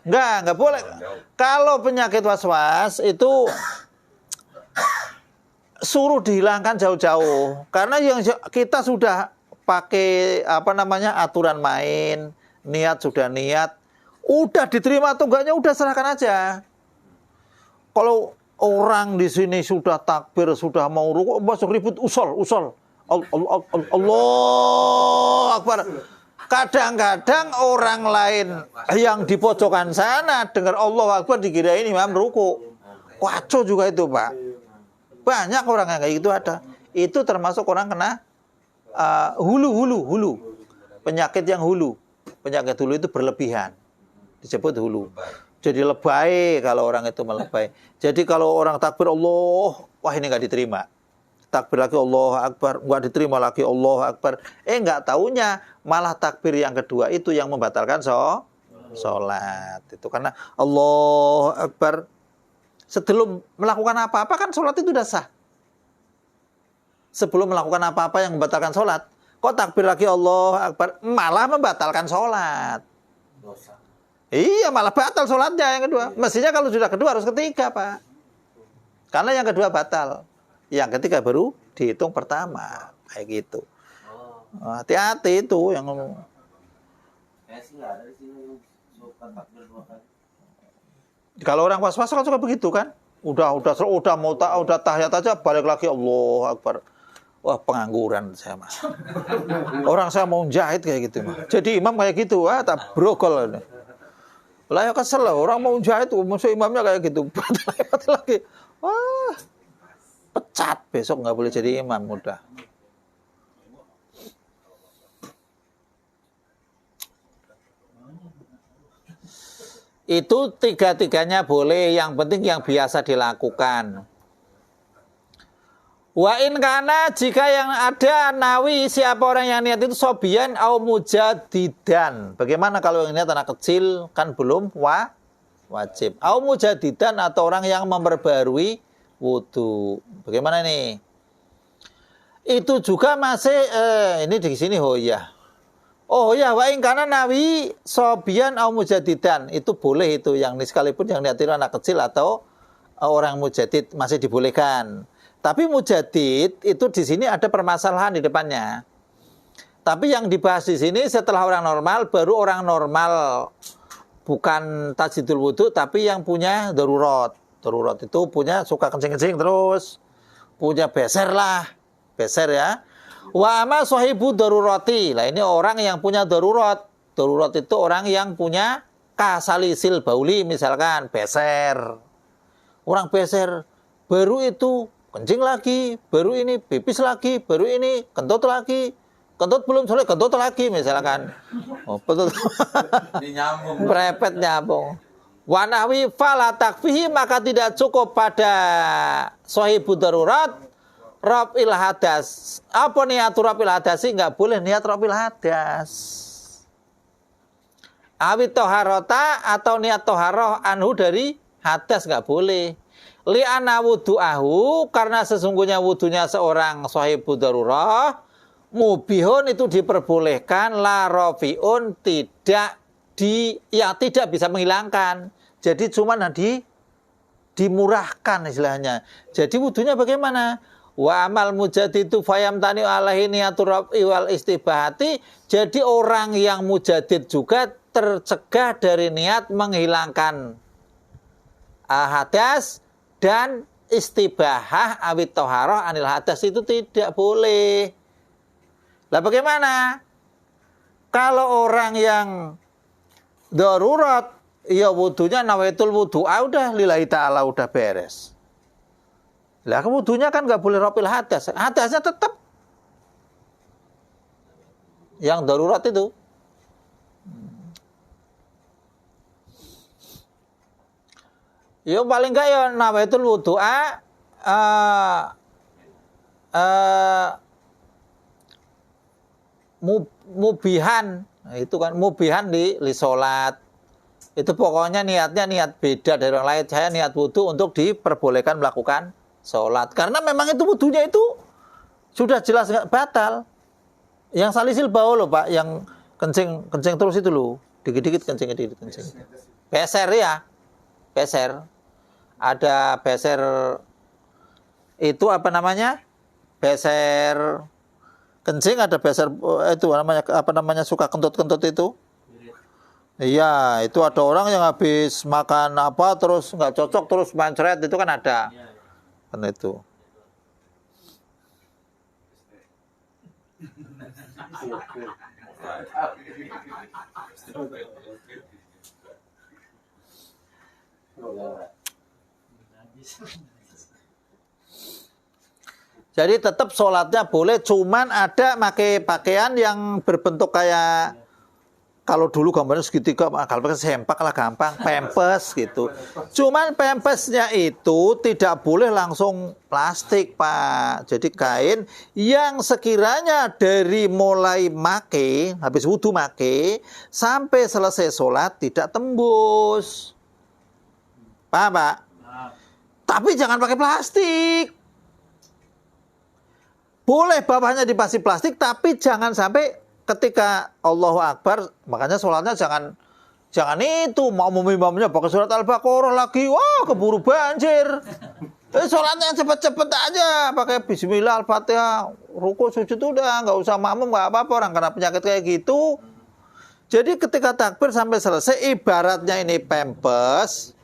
Speaker 1: Enggak boleh. Kalau penyakit was-was itu suruh dihilangkan jauh-jauh. Karena yang kita sudah pakai apa namanya aturan main, niat sudah niat, udah diterima atau enggaknya udah serahkan aja. Kalau orang di sini sudah takbir, sudah mau rukuk, masuk ribut usol. Allah Akbar. Kadang-kadang orang lain yang di pojokan sana dengar Allah Akbar dikirain imam ruku. Kacau juga itu, Pak. Banyak orang yang kayak gitu ada. Itu termasuk orang kena hulu. Penyakit yang hulu. Penyakit hulu itu berlebihan. Disebut hulu. Jadi lebay kalau orang itu melebay. Jadi kalau orang takbir Allah, wah ini nggak diterima. Takbir lagi Allah Akbar, nggak diterima lagi Allah Akbar. Nggak taunya malah takbir yang kedua itu yang membatalkan sholat. Itu karena Allah Akbar sebelum melakukan apa-apa kan sholat itu udah sah. Sebelum melakukan apa-apa yang membatalkan sholat, kok takbir lagi Allah Akbar malah membatalkan sholat.
Speaker 2: Dosa.
Speaker 1: Iya malah batal sholatnya yang kedua. Mestinya kalau sudah kedua harus ketiga, Pak. Karena yang kedua batal. Yang ketiga baru dihitung pertama. Kayak gitu. Hati-hati itu yang ngomong. Kalau orang was-was kan suka begitu kan? Udah tahiyat aja balik lagi Allah Akbar. Wah, pengangguran saya, Mas. Orang saya mau jahit kayak gitu, Mas. Jadi imam kayak gitu, tak brokol. Lah ya kesel lah, orang mau jahit musuh imamnya kayak gitu. Batal lagi. Wah. Pecat besok nggak boleh jadi imam udah. Itu tiga-tiganya boleh, yang penting yang biasa dilakukan. Wa in kana jika yang ada nawi siapa orang yang niat itu sobian au mujadidan. Bagaimana kalau yang niat anak kecil kan belum wajib. Au mujadidan atau orang yang memperbarui wudu. Bagaimana nih? Itu juga masih ini di sini Oh ya, wa in kana nawi sobian au mujadidan. Itu boleh itu yang sekalipun yang niat itu anak kecil atau orang mujadid masih dibolehkan. Tapi mujadid itu di sini ada permasalahan di depannya. Tapi yang dibahas di sini setelah orang normal, baru orang normal bukan tajdidul wudu tapi yang punya darurat. Darurat itu punya suka kencing-kencing terus, punya beser ya. Wa ama sahibu darurati. Lah ini orang yang punya darurat. Darurat itu orang yang punya kasalisil bauli misalkan beser. Orang beser baru itu kencing lagi, baru ini pipis lagi, baru ini kentut lagi. Kentut belum selesai, kentut lagi misalkan. Betul. Prepet nyambung. Wanawi fala takfihi maka tidak cukup pada sahibu darurat rafil hadas. Apa niat rafil hadas sih? Nggak boleh niat rafil hadas. Awit toharota atau niat toharoh anhu dari hadas nggak boleh. Li'ana wudu'ahu karena sesungguhnya wudunya seorang sahibu darurah mubihun itu diperbolehkan la rafiun tidak bisa menghilangkan. Jadi cuma dimurahkan istilahnya. Jadi wudunya bagaimana? Wa amal mujadidu fayamtani alaihi niatur raf'i wal istibahati. Jadi orang yang mujadid juga tercegah dari niat menghilangkan hadas dan istibahah awit toharoh anil hadas itu tidak boleh. Lah bagaimana? Kalau orang yang darurat, ya wudunya nawaitul wudu'a udah lillahi ta'ala udah beres. Lah wudunya kan nggak boleh rafil hadas. Hadasnya tetap yang darurat itu. Ya paling enggak ya nawaitul wudu'a mubihan. Nah, itu kan mubihan di salat. Itu pokoknya niatnya niat beda dari orang lain. Saya niat wudu untuk diperbolehkan melakukan sholat. Karena memang itu wudunya itu sudah jelas nggak batal. Yang salisil bau loh Pak, yang kencing terus itu loh. Dikit-dikit kencing. Beser ya. Beser. Ada beser itu apa namanya? Beser kencing, ada beser itu namanya suka kentut-kentut itu. Iya, itu ada orang yang habis makan apa terus nggak cocok terus mencret itu kan ada. Kan itu. Jadi tetap sholatnya boleh, cuman ada pakai pakaian yang berbentuk kayak kalau dulu gambarnya segitiga, kalau pakai sempak lah gampang, pempes gitu. Cuman pempesnya itu tidak boleh langsung plastik Pak. Jadi kain yang sekiranya dari mulai make, habis wudu make, sampai selesai sholat tidak tembus. Paham Pak? Tapi jangan pakai plastik. Boleh bawahnya dipasang plastik, tapi jangan sampai ketika Allahu Akbar, makanya sholatnya jangan itu, mau imamnya pakai surat Al-Baqarah lagi, wah keburu banjir. Sholatnya cepet-cepet aja, pakai Bismillah, Al-Fatihah, ruku, sujud udah, nggak usah makmum, nggak apa-apa, orang kena penyakit kayak gitu. Jadi ketika takbir sampai selesai, ibaratnya ini pempes,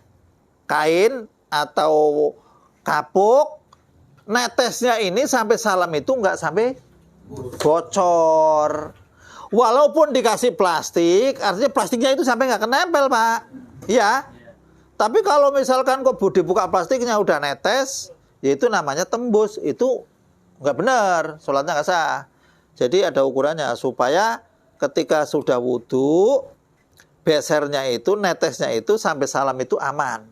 Speaker 1: kain atau kapuk, netesnya ini sampai salam itu nggak sampai bocor. Walaupun dikasih plastik, artinya plastiknya itu sampai nggak kenempel Pak. Ya. Tapi kalau misalkan kok dibuka plastiknya udah netes, ya itu namanya tembus. Itu nggak benar, sholatnya nggak sah. Jadi ada ukurannya supaya ketika sudah wudu, besernya itu, netesnya itu sampai salam itu aman.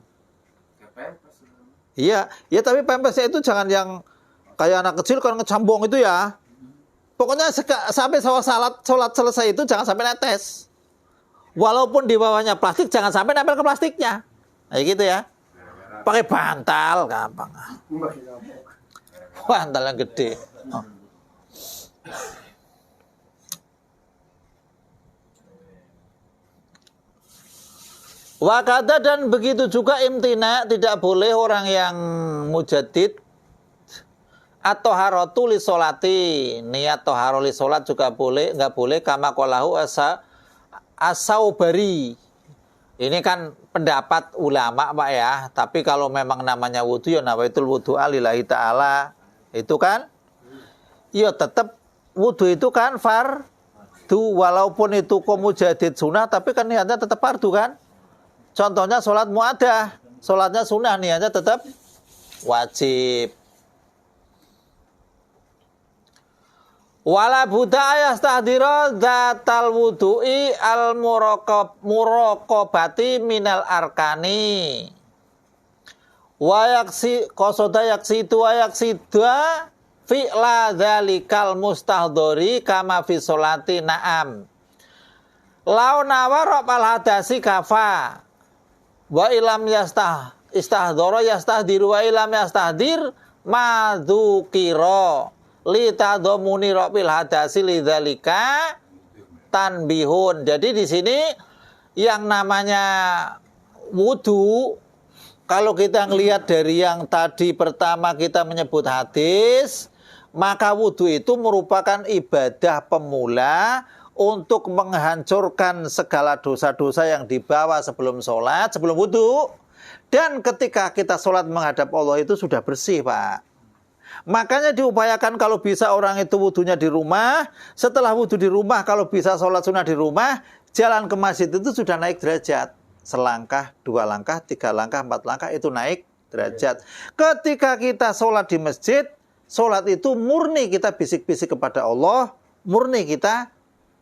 Speaker 1: Iya, ya tapi pempesnya itu jangan yang kayak anak kecil kan ngecambong itu ya. Pokoknya sampai sholat selesai itu jangan sampai netes. Walaupun di bawahnya plastik jangan sampai nempel ke plastiknya. Kayak gitu ya. Pakai bantal gampang. Bantal yang gede. Oh. Wakada dan begitu juga imtina, tidak boleh orang yang mujadid atau haratu li sholati, niat toharo li sholat juga boleh, nggak boleh kama qalahu as-Saubari. Ini kan pendapat ulama Pak ya, tapi kalau memang namanya wudu ya nawaitul wudu'a lillahi ta'ala, itu kan ya tetap wudu itu kan fardu, walaupun itu mujadid sunnah, tapi kan niatnya tetap fardu kan. Contohnya sholat mu'adah, sholatnya sunnah, niatnya tetap wajib. Wala budaya stahdiro datal wudu'i al muraqabati minal arkani. Wa yaksi qasoda yaksi itu wa yaksi dua fi'la dzalikal mustahdori kama fi sholati na'am. Launa warapal hadasi kafa. Wa ilam istahdoro yastahdiru wa ilam yastahdir madzukira li tadomuni rafil hadasi lidzalika tanbihun. Jadi di sini yang namanya wudu, kalau kita ngelihat dari yang tadi pertama kita menyebut hadis, maka wudu itu merupakan ibadah pemula untuk menghancurkan segala dosa-dosa yang dibawa sebelum sholat, sebelum wudu. Dan ketika kita sholat menghadap Allah itu sudah bersih Pak. Makanya diupayakan kalau bisa orang itu wudunya di rumah. Setelah wudu di rumah, kalau bisa sholat sunnah di rumah, jalan ke masjid itu sudah naik derajat. Selangkah, 2 langkah, 3 langkah, 4 langkah itu naik derajat. Ketika kita sholat di masjid, sholat itu murni kita bisik-bisik kepada Allah, murni kita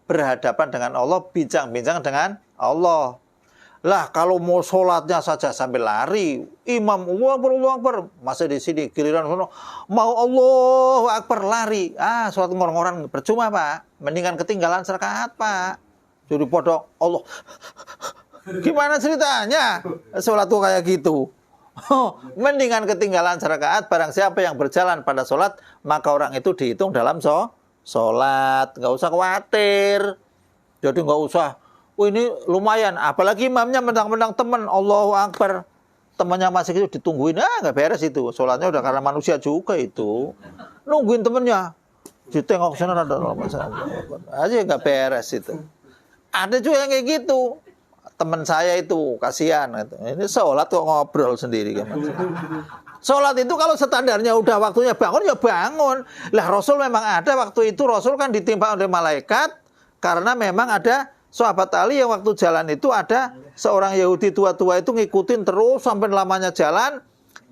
Speaker 1: berhadapan dengan Allah, bincang-bincang dengan Allah. Lah kalau mau sholatnya saja sambil lari, imam Allahu Akbar, masih di sini giliran mau Allahu Akbar lari, sholat ngor-ngoran percuma Pak, mendingan ketinggalan serakaat Pak. Jadi podok Allah. Gimana ceritanya? Sholat tuh kayak gitu. Mendingan ketinggalan serakaat. Barang siapa yang berjalan pada sholat, maka orang itu dihitung dalam sholat. Nggak usah khawatir. Jadi nggak usah. Ini lumayan. Apalagi imamnya menang-menang teman. Allahu Akbar. Temannya masih itu ditungguin. Nggak beres itu. Sholatnya udah karena manusia juga itu. Nungguin temennya. Ditengok sana ada masalah. Aja nggak beres itu. Ada juga yang kayak gitu. Teman saya itu kasihan. Ini sholat kok ngobrol sendiri. Sholat itu kalau standarnya udah waktunya bangun ya bangun. Lah Rasul memang ada waktu itu. Rasul kan ditimpa oleh malaikat. Karena memang ada sahabat Ali yang waktu jalan itu ada seorang Yahudi tua-tua itu ngikutin terus sampai lamanya jalan.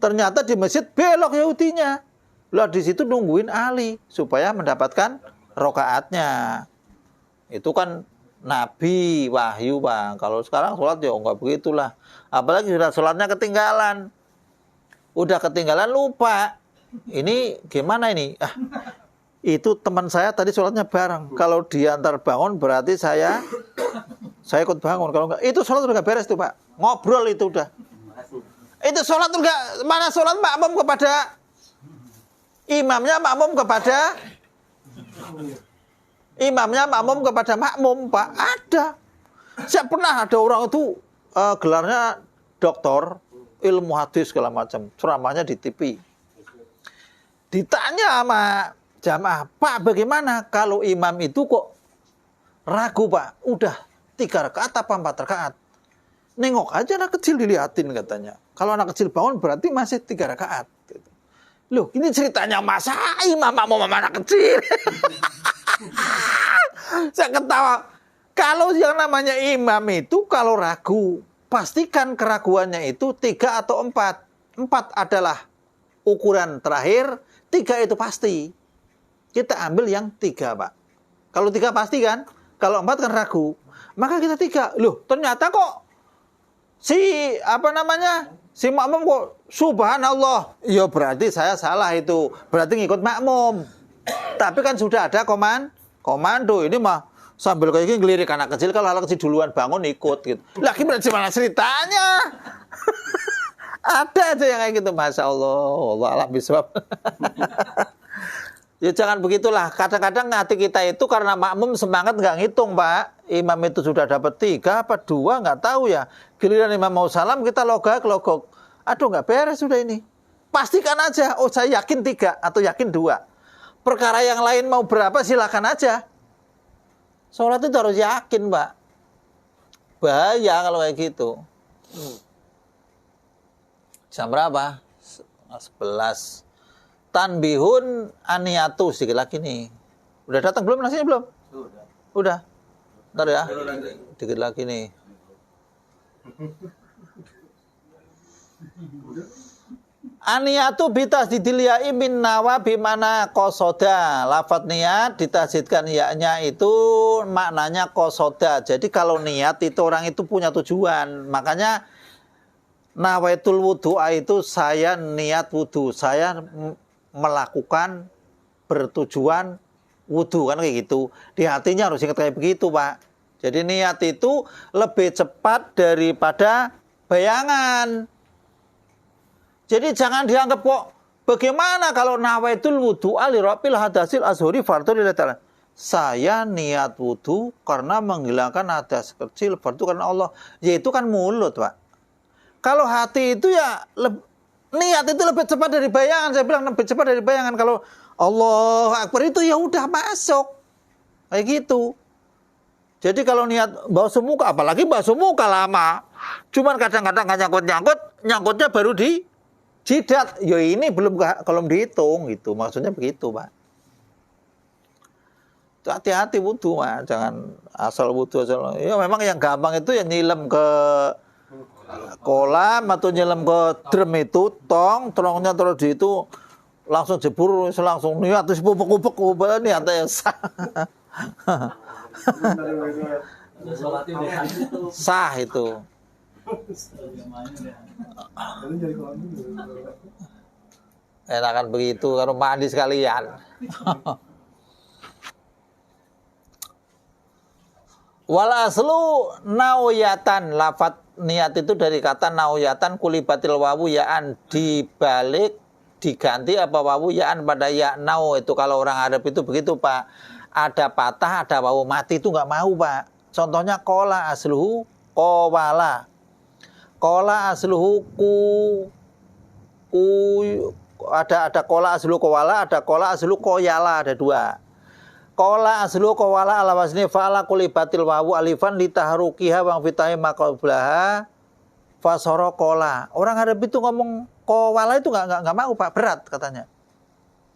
Speaker 1: Ternyata di masjid belok Yahudinya. Lah di situ nungguin Ali supaya mendapatkan rokaatnya. Itu kan Nabi wahyu Bang. Kalau sekarang sholat ya enggak begitulah. Apalagi sudah sholatnya ketinggalan. Udah ketinggalan lupa. Ini gimana ini? Itu teman saya tadi sholatnya bareng. Kalau dia antar bangun berarti saya ikut bangun. Kalau enggak, itu sholat udah gak beres tuh Pak. Ngobrol itu udah. Itu sholat enggak, mana sholat makmum kepada imamnya, makmum kepada makmum Pak. Ada. Saya pernah ada orang itu gelarnya doktor ilmu hadis segala macam. Ceramahnya di TV. Ditanya sama jamaah, Pak bagaimana kalau imam itu kok ragu Pak, udah 3 rakaat apa 4 rakaat? Nengok aja anak kecil dilihatin katanya. Kalau anak kecil bangun berarti masih 3 rakaat. Gitu. Loh ini ceritanya masa imam mau anak kecil? Saya ketawa. Kalau yang namanya imam itu kalau ragu, pastikan keraguannya itu 3 atau 4. 4 adalah ukuran terakhir, 3 itu pasti. Kita ambil yang 3 Pak. Kalau 3 pasti kan, kalau 4 kan ragu. Maka kita 3. Loh ternyata kok si makmum kok subhanallah. Ya berarti saya salah itu. Berarti ngikut makmum. Tapi kan sudah ada komando. Ini mah sambil kayak gini ngelirik anak kecil. Kalau anak kecil duluan bangun ikut gitu. Lah gimana ceritanya? Ada aja yang kayak gitu. Masya Allah. Allah alam bisawab. Ya jangan begitulah. Kadang-kadang hati kita itu karena makmum semangat nggak ngitung Pak. Imam itu sudah dapat 3 apa 2 nggak tahu ya. Giliran imam mau salam kita logok. Aduh nggak beres sudah ini. Pastikan aja. Oh saya yakin 3 atau yakin 2. Perkara yang lain mau berapa silakan aja. Sholat itu harus yakin Pak. Bahaya kalau kayak gitu. Jam berapa? 11. Tanbihun aniyatu sedikit lagi nih. Udah datang belum nasinya belum? Udah. Ntar ya. Sedikit lagi nih. Aniyatu bitasdidil ya'i min nawa bimana qasoda. Lafadz niat ditasdidkan ya-nya itu maknanya qasoda. Jadi kalau niat itu orang itu punya tujuan. Makanya nawaitul wudu'a itu saya niat wudu. Saya melakukan bertujuan wudu kan kayak gitu. Di hatinya harus ingat kayak begitu Pak. Jadi niat itu lebih cepat daripada bayangan. Jadi jangan dianggap kok bagaimana kalau nawaitul wudu'a li rabbil hadasil azhuri fardhu lillahi ta'ala. Saya niat wudu karena menghilangkan hadas kecil fardhu karena Allah. Yaitu kan mulut Pak. Kalau hati itu ya niat itu lebih cepat dari bayangan. Saya bilang lebih cepat dari bayangan. Kalau Allah Akbar itu ya udah masuk. Kayak gitu. Jadi kalau niat basuh muka, apalagi basuh muka lama. Cuman kadang-kadang nggak nyangkut-nyangkut, nyangkutnya baru di jidat, ya ini belum dihitung gitu. Maksudnya begitu, Pak. Hati-hati wudu, Pak. Jangan asal wudu asal. Ya memang yang gampang itu ya nyilem ke kolam atau nyilem ke drum itu, tongnya terus di itu langsung jebur, langsung niat terus pupuk niatnya sah. Sah itu. Enakan begitu kalau mandi sekalian. Wal aslu nauyatan, lafat niat itu dari kata nauyatan kulibatil wawu yaan, dibalik diganti apa wawu yaan pada ya nau. Itu kalau orang Arab itu begitu, Pak. Ada patah, ada wawu mati itu nggak mau, Pak. Contohnya kola asluhu kowala. Kola asluhu ada kola asluhu kowala, ada kola asluhu koyala, ada dua. Kola asluhu kowala ala wasni fa'ala kulibatil wawu alifan litahrukiha wang fitahi maqablaha fasoro kola. Orang Arab itu ngomong kowala itu nggak mau, Pak, berat katanya.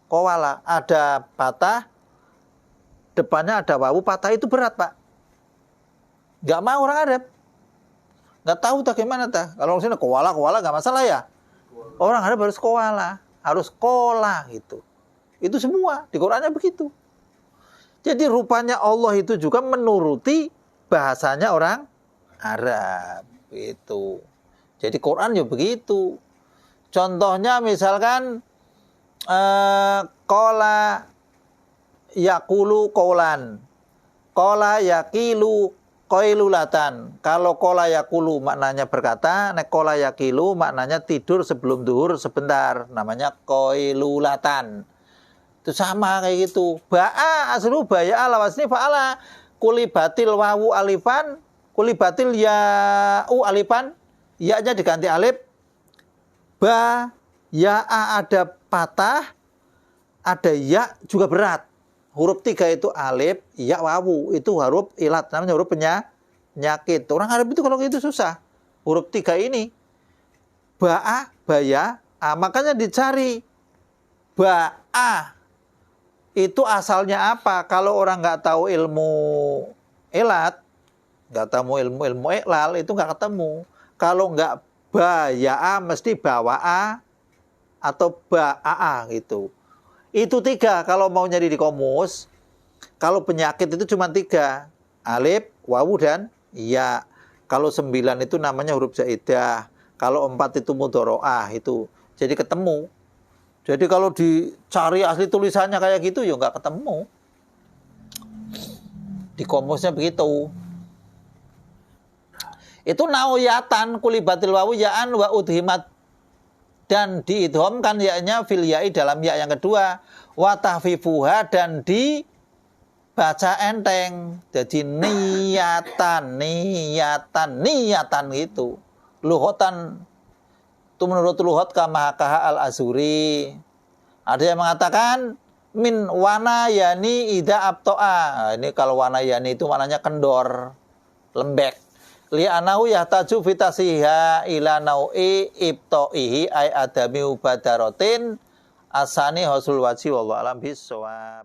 Speaker 1: Kowala ada patah, depannya ada wawu, patah itu berat, Pak. Nggak mau orang Arab. Nggak tahu tak gimana tak. Kalau sini kowala nggak masalah ya. Orang Arab harus kowala, harus kola gitu. Itu semua di Qur'annya begitu. Jadi rupanya Allah itu juga menuruti bahasanya orang Arab itu. Jadi Quran ya begitu. Contohnya misalkan kola yakulu kaulan, kola yakilu koilulatan. Kalau kola yakulu maknanya berkata, nek kola yakilu maknanya tidur sebelum duhur sebentar, namanya koilulatan. Itu sama kayak gitu. Ba'a aslu baya'a lawasni fa'ala kulibatil wawu alifan, kulibatil ya'u alifan, ya-nya diganti alif. Ba ya'a ada patah, ada ya juga berat. Huruf 3 itu alif, ya wawu, itu huruf ilat, namanya huruf penyakit. Orang Arab itu kalau gitu susah. Huruf 3 ini ba'a, baya, makanya dicari ba'a itu asalnya apa? Kalau orang nggak tahu ilmu ilat, nggak tahu ilmu iklal, itu nggak ketemu. Kalau nggak baya'a mesti bawa'a atau ba'a gitu. Itu 3 kalau mau nyari di komus. Kalau penyakit itu cuma 3. Alif, wawu, dan ya. Kalau 9 itu namanya huruf zaidah. Kalau 4 itu mudhoro'ah itu. Jadi ketemu. Jadi kalau dicari asli tulisannya kayak gitu ya nggak ketemu. Di komusnya begitu. Itu nauyatan kulibatil wawu ya'an wa udhimat, dan diidhamkan ya-nya fil ya'i dalam ya yang kedua, wa tahfifuha, dan dibaca enteng. Jadi niatan gitu. Luhotan itu menurut luhot kamahakaha al-azuri. Ada yang mengatakan min wana yani ida abto'a. Ini kalau wana yani itu maknanya kendor, lembek. Li'anahu yahtaju fitasiha ila nau'i ibto'ihi ay adami ubadarotin asani hosul waji wallahu alam bisawab.